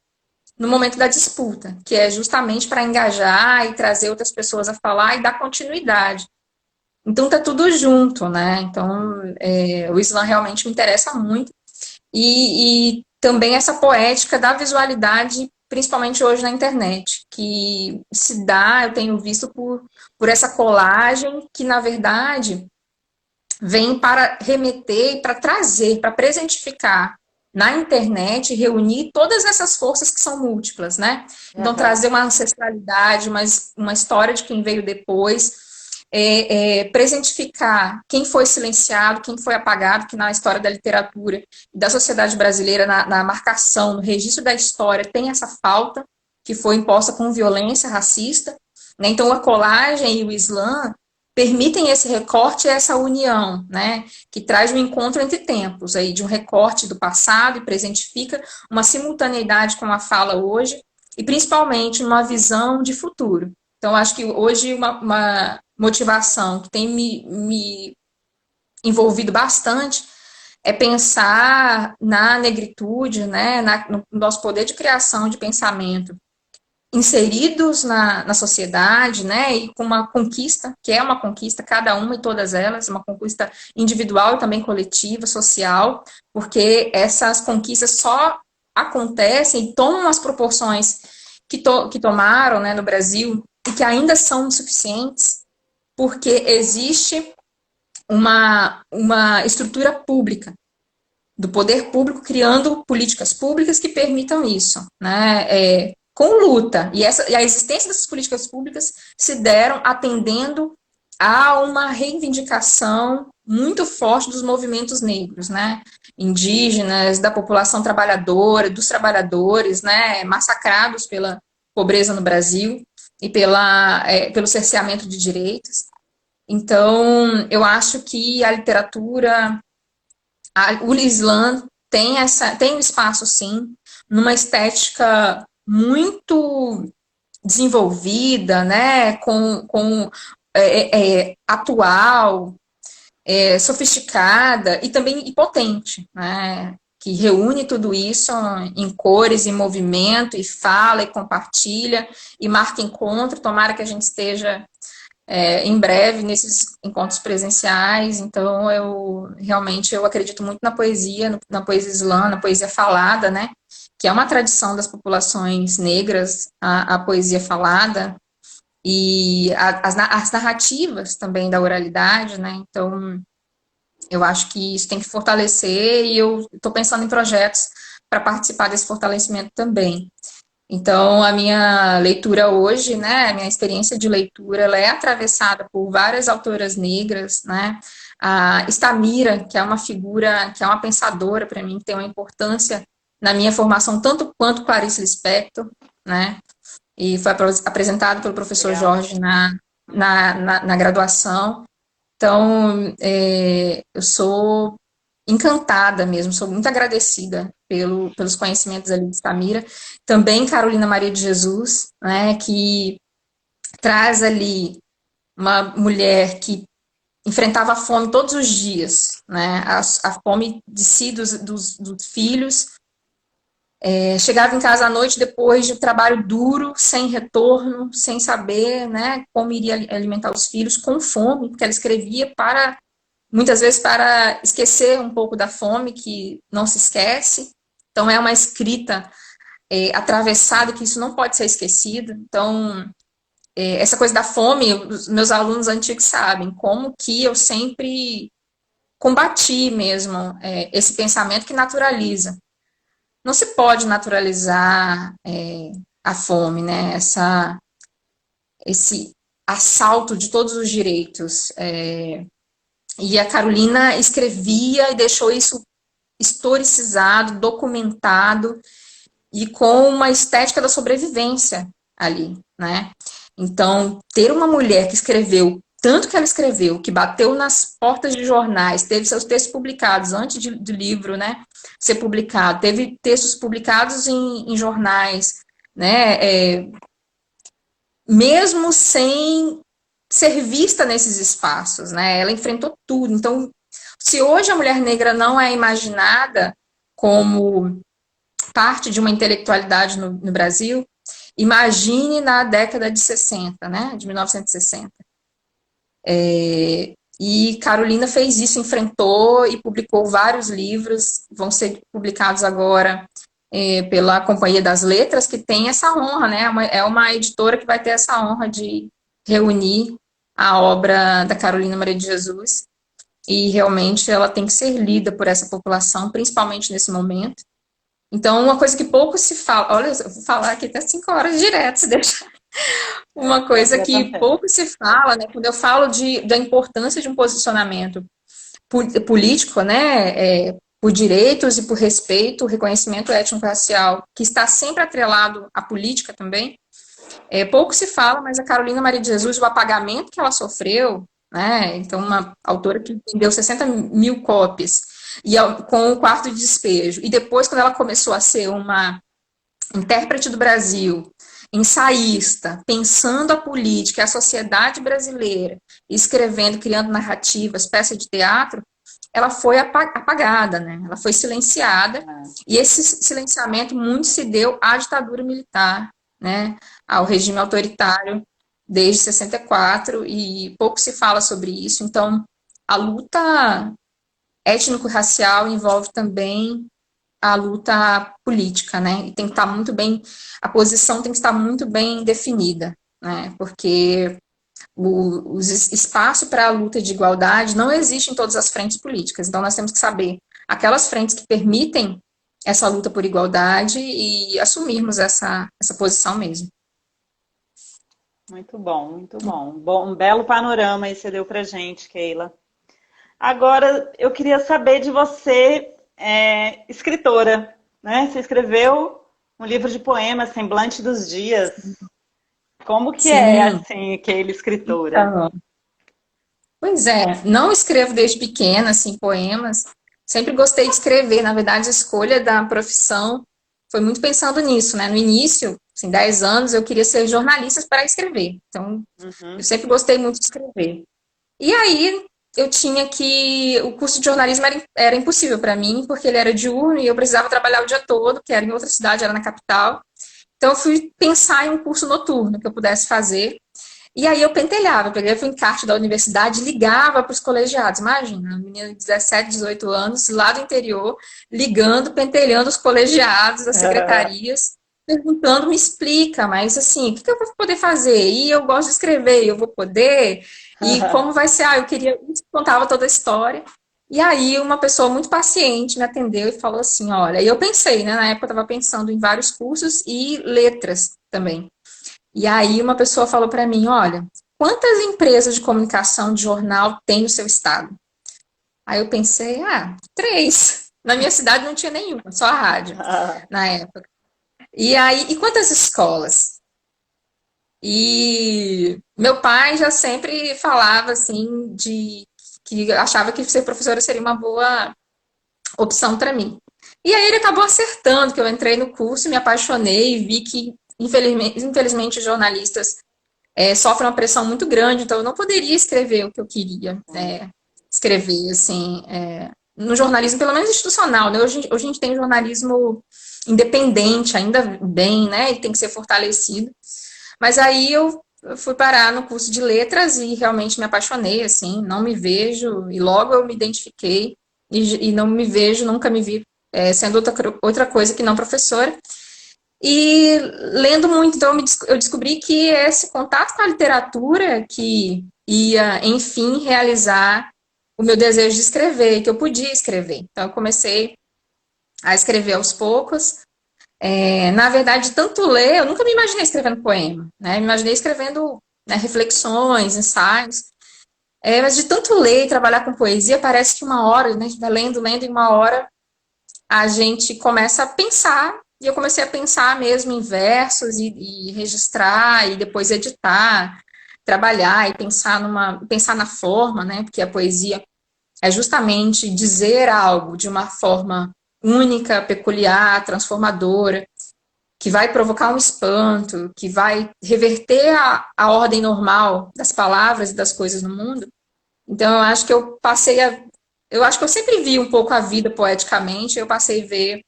da disputa, que é justamente para engajar e trazer outras pessoas a falar e dar continuidade. Então tá tudo junto, né? Então o Islã realmente me interessa muito e também essa poética da visualidade, principalmente hoje na internet, que se dá, eu tenho visto por essa colagem que na verdade vem para remeter, para trazer, para presentificar na internet, reunir todas essas forças que são múltiplas, né? Então, trazer uma ancestralidade, uma história de quem veio depois, presentificar quem foi silenciado, quem foi apagado, que na história da literatura e da sociedade brasileira, na marcação, no registro da história, tem essa falta que foi imposta com violência racista, né? Então, a colagem e o Islã, permitem esse recorte e essa união, né, que traz um encontro entre tempos, aí, de um recorte do passado e presentifica uma simultaneidade com a fala hoje, e principalmente uma visão de futuro. Então, acho que hoje uma motivação que tem me envolvido bastante é pensar na negritude, né, no nosso poder de criação de pensamento, inseridos na sociedade, né, e com uma conquista, que é uma conquista, cada uma e todas elas, uma conquista individual e também coletiva, social, porque essas conquistas só acontecem e tomam as proporções que tomaram, né, no Brasil, e que ainda são insuficientes, porque existe uma estrutura pública, do poder público, criando políticas públicas que permitam isso, né, com luta, e a existência dessas políticas públicas se deram atendendo a uma reivindicação muito forte dos movimentos negros, né, indígenas, da população trabalhadora, dos trabalhadores, né, massacrados pela pobreza no Brasil e pelo cerceamento de direitos. Então, eu acho que a literatura, o Islã tem um espaço, sim, numa estética muito desenvolvida, né, atual, sofisticada e também potente, né, que reúne tudo isso em cores, em movimento, e fala, e compartilha, e marca encontro. Tomara que a gente esteja em breve nesses encontros presenciais. Então, eu acredito muito na poesia islã, na poesia falada, né, que é uma tradição das populações negras, a poesia falada, e as narrativas também da oralidade, né, então eu acho que isso tem que fortalecer, e eu estou pensando em projetos para participar desse fortalecimento também. Então, a minha leitura hoje, né, a minha experiência de leitura, ela é atravessada por várias autoras negras, né, a Stamira, que é uma figura, que é uma pensadora para mim, que tem uma importância na minha formação, tanto quanto Clarice Lispector, né, e foi apresentado pelo professor Jorge na graduação. Então, eu sou encantada mesmo, sou muito agradecida pelos conhecimentos ali de Stamira. Também Carolina Maria de Jesus, né, que traz ali uma mulher que enfrentava a fome todos os dias, né, a fome de si, dos filhos. Chegava em casa à noite depois de um trabalho duro, sem retorno, sem saber, né, como iria alimentar os filhos, com fome, porque ela escrevia muitas vezes para esquecer um pouco da fome, que não se esquece. Então, é uma escrita atravessada, que isso não pode ser esquecido. Então, essa coisa da fome, os meus alunos antigos sabem como que eu sempre combati mesmo esse pensamento que naturaliza. Não se pode naturalizar a fome, né? Esse assalto de todos os direitos. E a Carolina escrevia e deixou isso historicizado, documentado, e com uma estética da sobrevivência ali, né? Então, ter uma mulher que escreveu tanto que ela escreveu, que bateu nas portas de jornais, teve seus textos publicados antes do livro, né, ser publicado, teve textos publicados em jornais, né, mesmo sem ser vista nesses espaços, né, ela enfrentou tudo. Então, se hoje a mulher negra não é imaginada como parte de uma intelectualidade no Brasil, imagine na década de 60, né, de 1960. E Carolina fez isso, enfrentou e publicou vários livros, vão ser publicados agora pela Companhia das Letras, que tem essa honra, né? É uma editora que vai ter essa honra de reunir a obra da Carolina Maria de Jesus, e realmente ela tem que ser lida por essa população, principalmente nesse momento. Então, uma coisa que pouco se fala, olha, eu vou falar aqui até 5 horas direto, se deixar. Uma coisa que pouco se fala, né, quando eu falo da importância de um posicionamento político, né, por direitos e por respeito, reconhecimento étnico-racial, que está sempre atrelado à política também, pouco se fala, mas a Carolina Maria de Jesus, o apagamento que ela sofreu, né? Então, uma autora que vendeu 60 mil cópias e com o Quarto de Despejo. E depois, quando ela começou a ser uma intérprete do Brasil, ensaísta, pensando a política, a sociedade brasileira, escrevendo, criando narrativas, peças de teatro, ela foi apagada, né? Ela foi silenciada, e esse silenciamento muito se deu à ditadura militar, né? Ao regime autoritário desde 64, e pouco se fala sobre isso. Então, a luta étnico-racial envolve também a luta política, né? E tem que estar muito bem, a posição tem que estar muito bem definida, né? Porque o espaço para a luta de igualdade não existe em todas as frentes políticas. Então, nós temos que saber aquelas frentes que permitem essa luta por igualdade e assumirmos essa posição mesmo.
Muito bom, muito bom. Um belo panorama aí você deu pra gente, Keila. Agora, eu queria saber de você, escritora, né? Você escreveu um livro de poemas, Semblante dos Dias. Como que é,
Sim.
assim, Keila, escritora?
Então, pois é, não escrevo desde pequena, assim, poemas. Sempre gostei de escrever. Na verdade, a escolha da profissão foi muito pensando nisso, né? No início, assim, 10 anos, eu queria ser jornalista para escrever. Então, eu
Uhum.
sempre gostei muito de escrever. E aí, eu tinha que... O curso de jornalismo era impossível para mim, porque ele era diurno e eu precisava trabalhar o dia todo, que era em outra cidade, era na capital. Então, eu fui pensar em um curso noturno que eu pudesse fazer. E aí eu pentelhava, eu pegava o encarte da universidade e ligava para os colegiados. Imagina, uma menina de 17, 18 anos, lá do interior, ligando, pentelhando os colegiados, as secretarias, perguntando, me explica, mas assim, o que eu vou poder fazer? E eu gosto de escrever, eu vou poder? E como vai ser? Ah, eu queria... Contava toda a história. E aí uma pessoa muito paciente me atendeu e falou assim, olha, e eu pensei, né, na época eu estava pensando em vários cursos e letras também. E aí uma pessoa falou para mim, olha, quantas empresas de comunicação de jornal tem no seu estado? Aí eu pensei, 3. Na minha cidade não tinha nenhuma, só a rádio na época. E aí, e quantas escolas? E meu pai já sempre falava assim de que achava que ser professora seria uma boa opção para mim. E aí ele acabou acertando, que eu entrei no curso, me apaixonei e vi que infelizmente jornalistas sofre uma pressão muito grande, então eu não poderia escrever o que eu queria escrever, assim, no jornalismo, pelo menos institucional, né? Hoje a gente tem jornalismo independente, ainda bem, né? E tem que ser fortalecido. Mas aí eu fui parar no curso de letras e realmente me apaixonei, assim, não me vejo, e logo eu me identifiquei, e não me vejo, nunca me vi sendo outra coisa que não professora. E lendo muito, então eu descobri que esse contato com a literatura que ia, enfim, realizar o meu desejo de escrever, que eu podia escrever. Então eu comecei a escrever aos poucos. Na verdade, tanto ler, eu nunca me imaginei escrevendo poema, né? Me imaginei escrevendo, né, reflexões, ensaios. Mas de tanto ler e trabalhar com poesia, parece que uma hora, né, a gente vai lendo, lendo, e uma hora a gente começa a pensar, e eu comecei a pensar mesmo em versos e registrar, e depois editar, trabalhar e pensar na forma, né? Porque a poesia é justamente dizer algo de uma forma única, peculiar, transformadora, que vai provocar um espanto, que vai reverter a ordem normal das palavras e das coisas no mundo. Então, eu acho que eu acho que eu sempre vi um pouco a vida poeticamente, eu passei a ver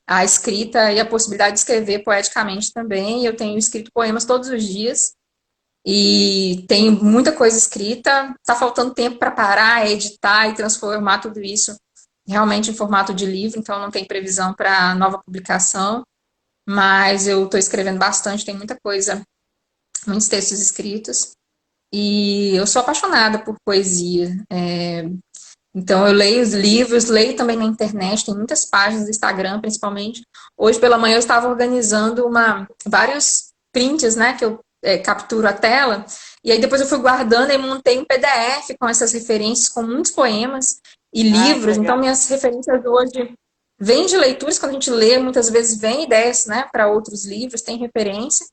a escrita e a possibilidade de escrever poeticamente também. Eu tenho escrito poemas todos os dias e tenho muita coisa escrita. Está faltando tempo para parar, editar e transformar tudo isso realmente em formato de livro, então não tem previsão para nova publicação, mas eu estou escrevendo bastante, tem muita coisa, muitos textos escritos. E eu sou apaixonada por poesia. Então, eu leio os livros, leio também na internet, tem muitas páginas do Instagram, principalmente. Hoje pela manhã eu estava organizando vários prints, né, que eu capturo a tela, e aí depois eu fui guardando e montei um PDF com essas referências, com muitos poemas e
Ai, que
livros. Então,
legal.
minhas referências hoje vêm de leituras, quando a gente lê, muitas vezes vem ideias, né, para outros livros, tem referência.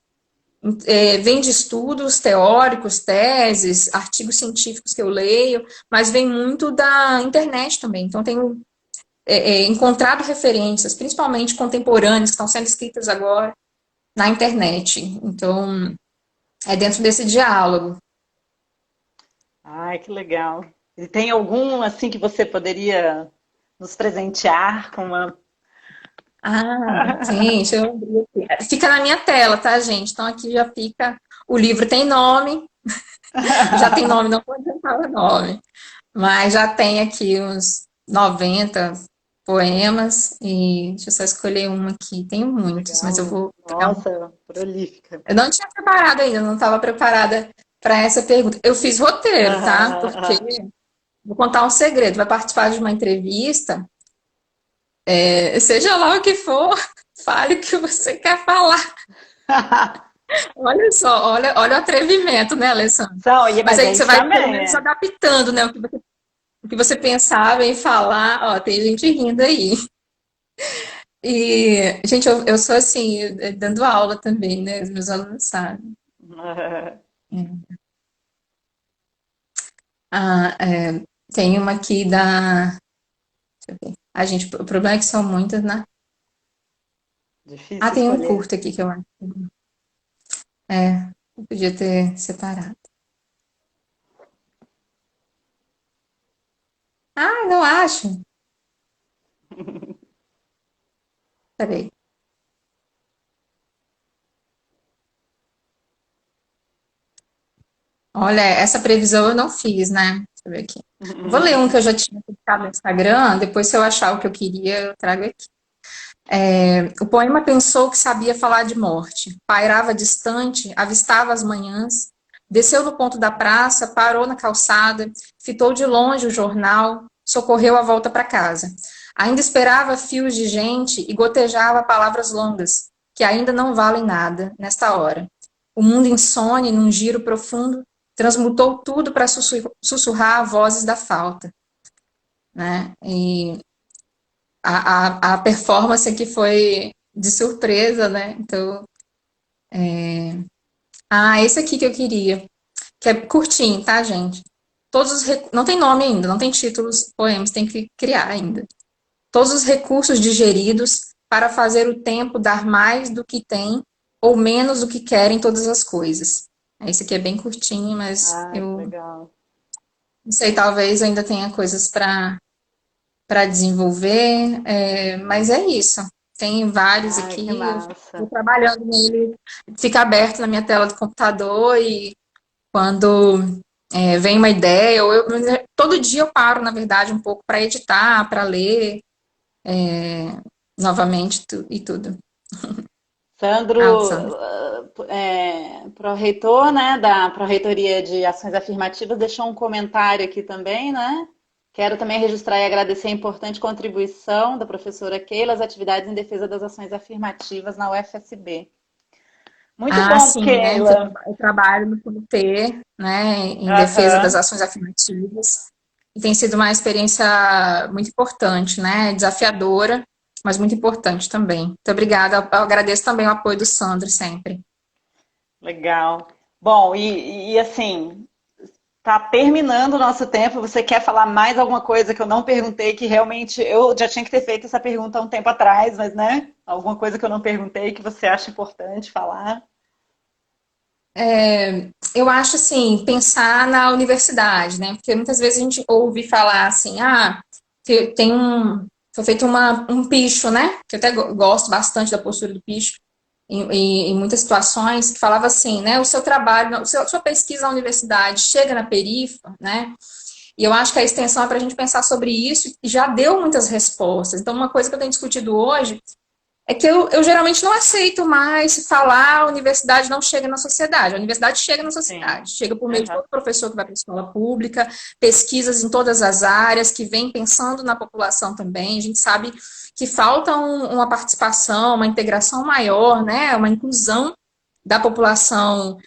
vem de estudos teóricos, teses, artigos científicos que eu leio, mas vem muito da internet também. Então, tenho encontrado referências, principalmente contemporâneas, que estão sendo escritas agora na internet. Então, é dentro desse diálogo.
Ai, que legal. E tem algum assim que você poderia nos presentear com uma.
Ah, sim, deixa eu abrir aqui. Fica na minha tela, tá, gente? Então, aqui já fica. O livro tem nome, já tem nome, não pode adiantar o nome. Mas já tem aqui uns 90 poemas, e deixa eu só escolher uma aqui. Tenho muitos, mas eu
Legal.
vou pegar um.
Nossa, prolífica.
Eu não tinha preparado ainda, não estava preparada para essa pergunta. Eu fiz roteiro, tá? Porque vou contar um segredo. Vai participar de uma entrevista, seja lá o que for, fale o que você quer falar. Olha só, olha o atrevimento, né, Alessandra?
São,
Mas
mas
aí
é
você
isso
vai pelo
também,
menos
é.
adaptando, né? O que você pensava em falar, ó, tem gente rindo aí. E, gente, eu sou assim, dando aula também, né? Os meus alunos sabem. É. Ah, tem uma aqui da. Deixa eu ver. Ah, gente, o problema é que são muitas, né? Ah,
Difícil
tem um
escolher.
curto aqui que eu acho. Eu podia ter separado. Ah, não acho. Peraí. Olha, essa previsão eu não fiz, né? Deixa eu ver aqui. Vou ler um que eu já tinha publicado no Instagram, depois se eu achar o que eu queria, eu trago aqui. O poema pensou que sabia falar de morte. Pairava distante, avistava as manhãs, desceu no ponto da praça, parou na calçada, fitou de longe o jornal, socorreu a volta para casa. Ainda esperava fios de gente e gotejava palavras longas, que ainda não valem nada nesta hora. O mundo insone, num giro profundo, transmutou tudo para sussurrar vozes da falta, né? E a performance aqui foi de surpresa, né? Então, esse aqui que eu queria, que é curtinho, tá, gente? Não tem nome ainda, não tem títulos, poemas, tem que criar ainda. Todos os recursos digeridos para fazer o tempo dar mais do que tem ou menos do que querem todas as coisas. Esse aqui é bem curtinho, mas
Ai, que
eu
legal.
não sei, talvez ainda tenha coisas para desenvolver, mas é isso. Tem vários
Ai, que
aqui, eu estou
massa.
trabalhando nele, fica aberto na minha tela do computador e quando vem uma ideia, todo dia eu paro, na verdade, um pouco para editar, para ler novamente e tudo.
Sandro,
Alessandra.
pró-reitor, né, da Pró-Reitoria de Ações Afirmativas, deixou um comentário aqui também, né? Quero também registrar e agradecer a importante contribuição da professora Keila às atividades em defesa das ações afirmativas na UFSB. Muito bom,
Sim, né? Que
Keila.
eu trabalho no comitê, né, em defesa das
Aham.
ações afirmativas. E tem sido uma experiência muito importante, né? Desafiadora, mas muito importante também. Muito obrigada. Eu agradeço também o apoio do Sandro sempre.
Legal. Bom, assim, tá terminando o nosso tempo. Você quer falar mais alguma coisa que eu não perguntei, que realmente eu já tinha que ter feito essa pergunta há um tempo atrás, mas né? Alguma coisa que eu não perguntei que você acha importante falar?
Eu acho assim, pensar na universidade, né? Porque muitas vezes a gente ouve falar assim, tem foi feito um picho, né? Que eu até gosto bastante da postura do picho em muitas situações, que falava assim, né? O seu trabalho, sua pesquisa na universidade chega na perifa, né? E eu acho que a extensão é para a gente pensar sobre isso e já deu muitas respostas. Então, uma coisa que eu tenho discutido hoje é que eu geralmente não aceito mais falar a universidade não chega na sociedade. A universidade chega na
Sim.
sociedade, chega por meio de
Aham.
todo professor que vai para a escola pública, pesquisas em todas as áreas, que vem pensando na população também. A gente sabe que falta uma participação, uma integração maior, né, uma inclusão da população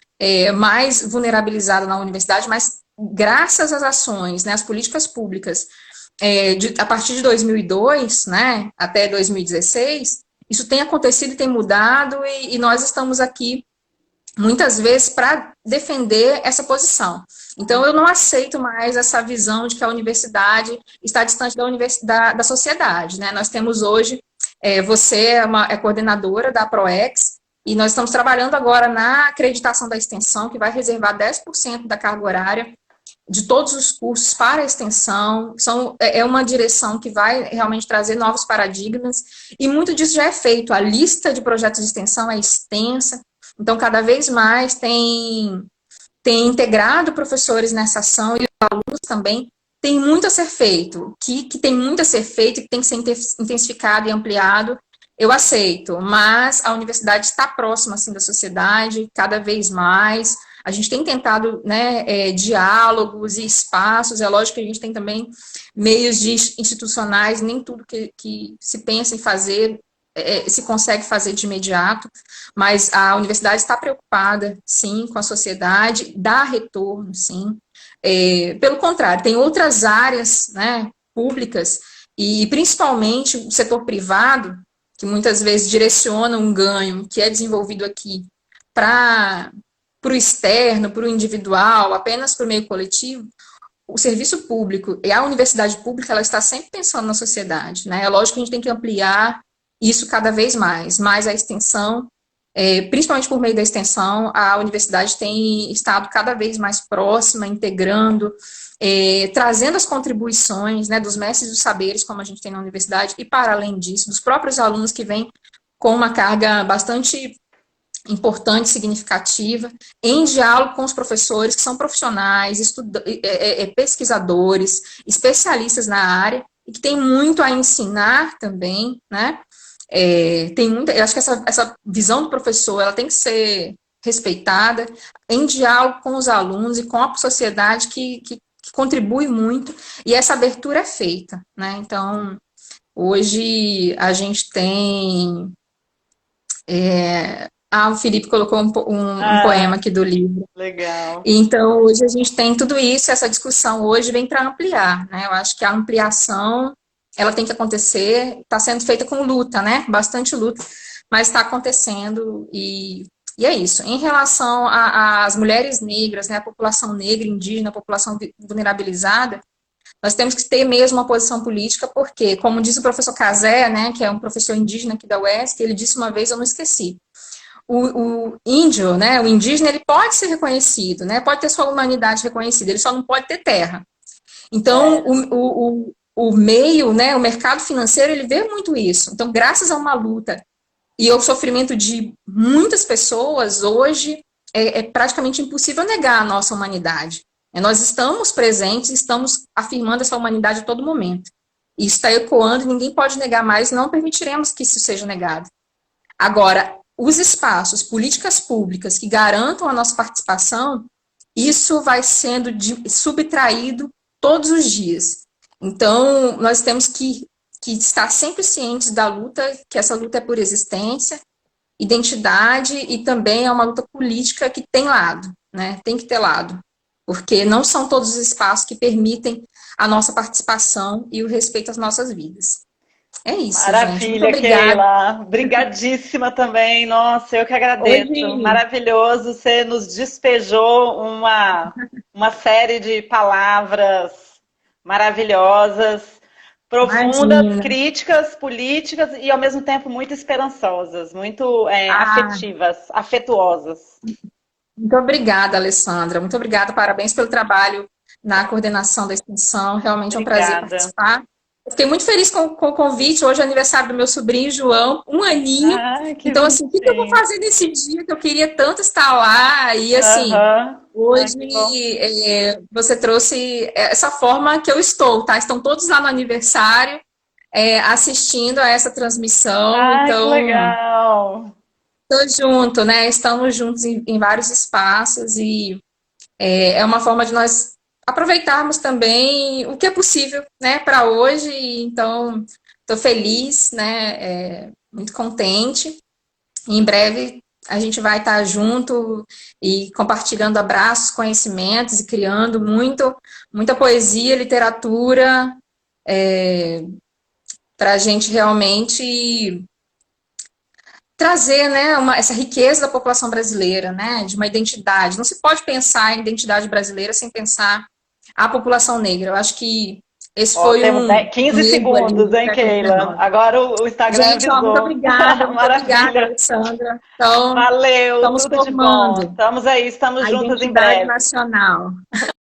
mais vulnerabilizada na universidade, mas graças às ações, né, às políticas públicas, a partir de 2002, né, até 2016, isso tem acontecido e tem mudado, e nós estamos aqui muitas vezes para defender essa posição. Então, eu não aceito mais essa visão de que a universidade está distante da sociedade, né? Nós temos hoje, você é coordenadora da ProEx, e nós estamos trabalhando agora na acreditação da extensão, que vai reservar 10% da carga horária de todos os cursos para a extensão. É uma direção que vai realmente trazer novos paradigmas, e muito disso já é feito. A lista de projetos de extensão é extensa, então cada vez mais tem integrado professores nessa ação, e os alunos também. Tem muito a ser feito, que tem muito a ser feito, que tem que ser intensificado e ampliado. Eu aceito, mas a universidade está próxima, assim, da sociedade, cada vez mais. A gente tem tentado, né, diálogos e espaços. É lógico que a gente tem também meios institucionais, nem tudo que se pensa em fazer se consegue fazer de imediato, mas a universidade está preocupada, sim, com a sociedade, dá retorno, sim. Pelo contrário, tem outras áreas, né, públicas, e principalmente o setor privado, que muitas vezes direciona um ganho que é desenvolvido aqui para o externo, para o individual, apenas para o meio coletivo. O serviço público e a universidade pública, ela está sempre pensando na sociedade, né? É lógico que a gente tem que ampliar isso cada vez mais, mas a extensão, principalmente por meio da extensão, a universidade tem estado cada vez mais próxima, integrando, trazendo as contribuições, né, dos mestres dos saberes, como a gente tem na universidade, e para além disso, dos próprios alunos que vêm com uma carga bastante importante, significativa, em diálogo com os professores, que são profissionais, pesquisadores, especialistas na área, e que têm muito a ensinar também, né? Eu acho que essa visão do professor, ela tem que ser respeitada, em diálogo com os alunos e com a sociedade que contribui muito, e essa abertura é feita, né? Então, hoje a gente tem... o Felipe colocou um poema aqui do livro.
Legal.
Então, hoje a gente tem tudo isso, essa discussão hoje vem para ampliar, né? Eu acho que a ampliação, ela tem que acontecer, está sendo feita com luta, né? Bastante luta, mas está acontecendo, e é isso. Em relação às mulheres negras, né? A população negra, indígena, a população vulnerabilizada, nós temos que ter mesmo uma posição política, porque, como disse o professor Cazé, né? Que é um professor indígena aqui da UESC, ele disse uma vez, eu não esqueci, o índio, né, o indígena, ele pode ser reconhecido, né, pode ter sua humanidade reconhecida, ele só não pode ter terra. Então, o meio, né, o mercado financeiro, ele vê muito isso. Então, graças a uma luta e ao sofrimento de muitas pessoas, hoje é praticamente impossível negar a nossa humanidade. Nós estamos presentes, estamos afirmando essa humanidade a todo momento. Isso está ecoando, ninguém pode negar mais, não permitiremos que isso seja negado. Agora, os espaços, políticas públicas que garantam a nossa participação, isso vai sendo subtraído todos os dias. Então, nós temos que estar sempre cientes da luta, que essa luta é por existência, identidade, e também é uma luta política que tem lado, né? Tem que ter lado, porque não são todos os espaços que permitem a nossa participação e o respeito às nossas vidas. É isso,
maravilha,
gente.
Keila. Obrigadíssima também. Nossa, eu que agradeço.
Hoje...
Maravilhoso. Você nos despejou uma série de palavras maravilhosas, profundas,
Imagina.
Críticas, políticas e, ao mesmo tempo, muito esperançosas, muito afetivas, afetuosas.
Muito obrigada, Alessandra. Muito obrigada. Parabéns pelo trabalho na coordenação da extensão. Realmente é um prazer participar. Fiquei muito feliz com o convite. Hoje é aniversário do meu sobrinho, João, 1 aninho. Então, assim, o que eu vou fazer nesse dia que eu queria tanto estar lá? E, assim, hoje você trouxe essa forma que eu estou, tá? Estão todos lá no aniversário, assistindo a essa transmissão. Então,
que legal!
Estou junto, né? Estamos juntos em vários espaços, e é uma forma de nós aproveitarmos também o que é possível, né, para hoje. Então, estou feliz, né, muito contente. E em breve a gente vai estar junto e compartilhando abraços, conhecimentos e criando muita poesia, literatura, para a gente realmente trazer, né, essa riqueza da população brasileira, né, de uma identidade. Não se pode pensar em identidade brasileira sem pensar a população negra. Eu acho que esse foi
temos 15 segundos, hein, Keila? Agora o Instagram
Gente,
avisou.
muito obrigada, Alexandra. Então,
valeu,
estamos
tudo
formando
de bom. Estamos aí, estamos
a
juntas em
identidade
breve.
nacional.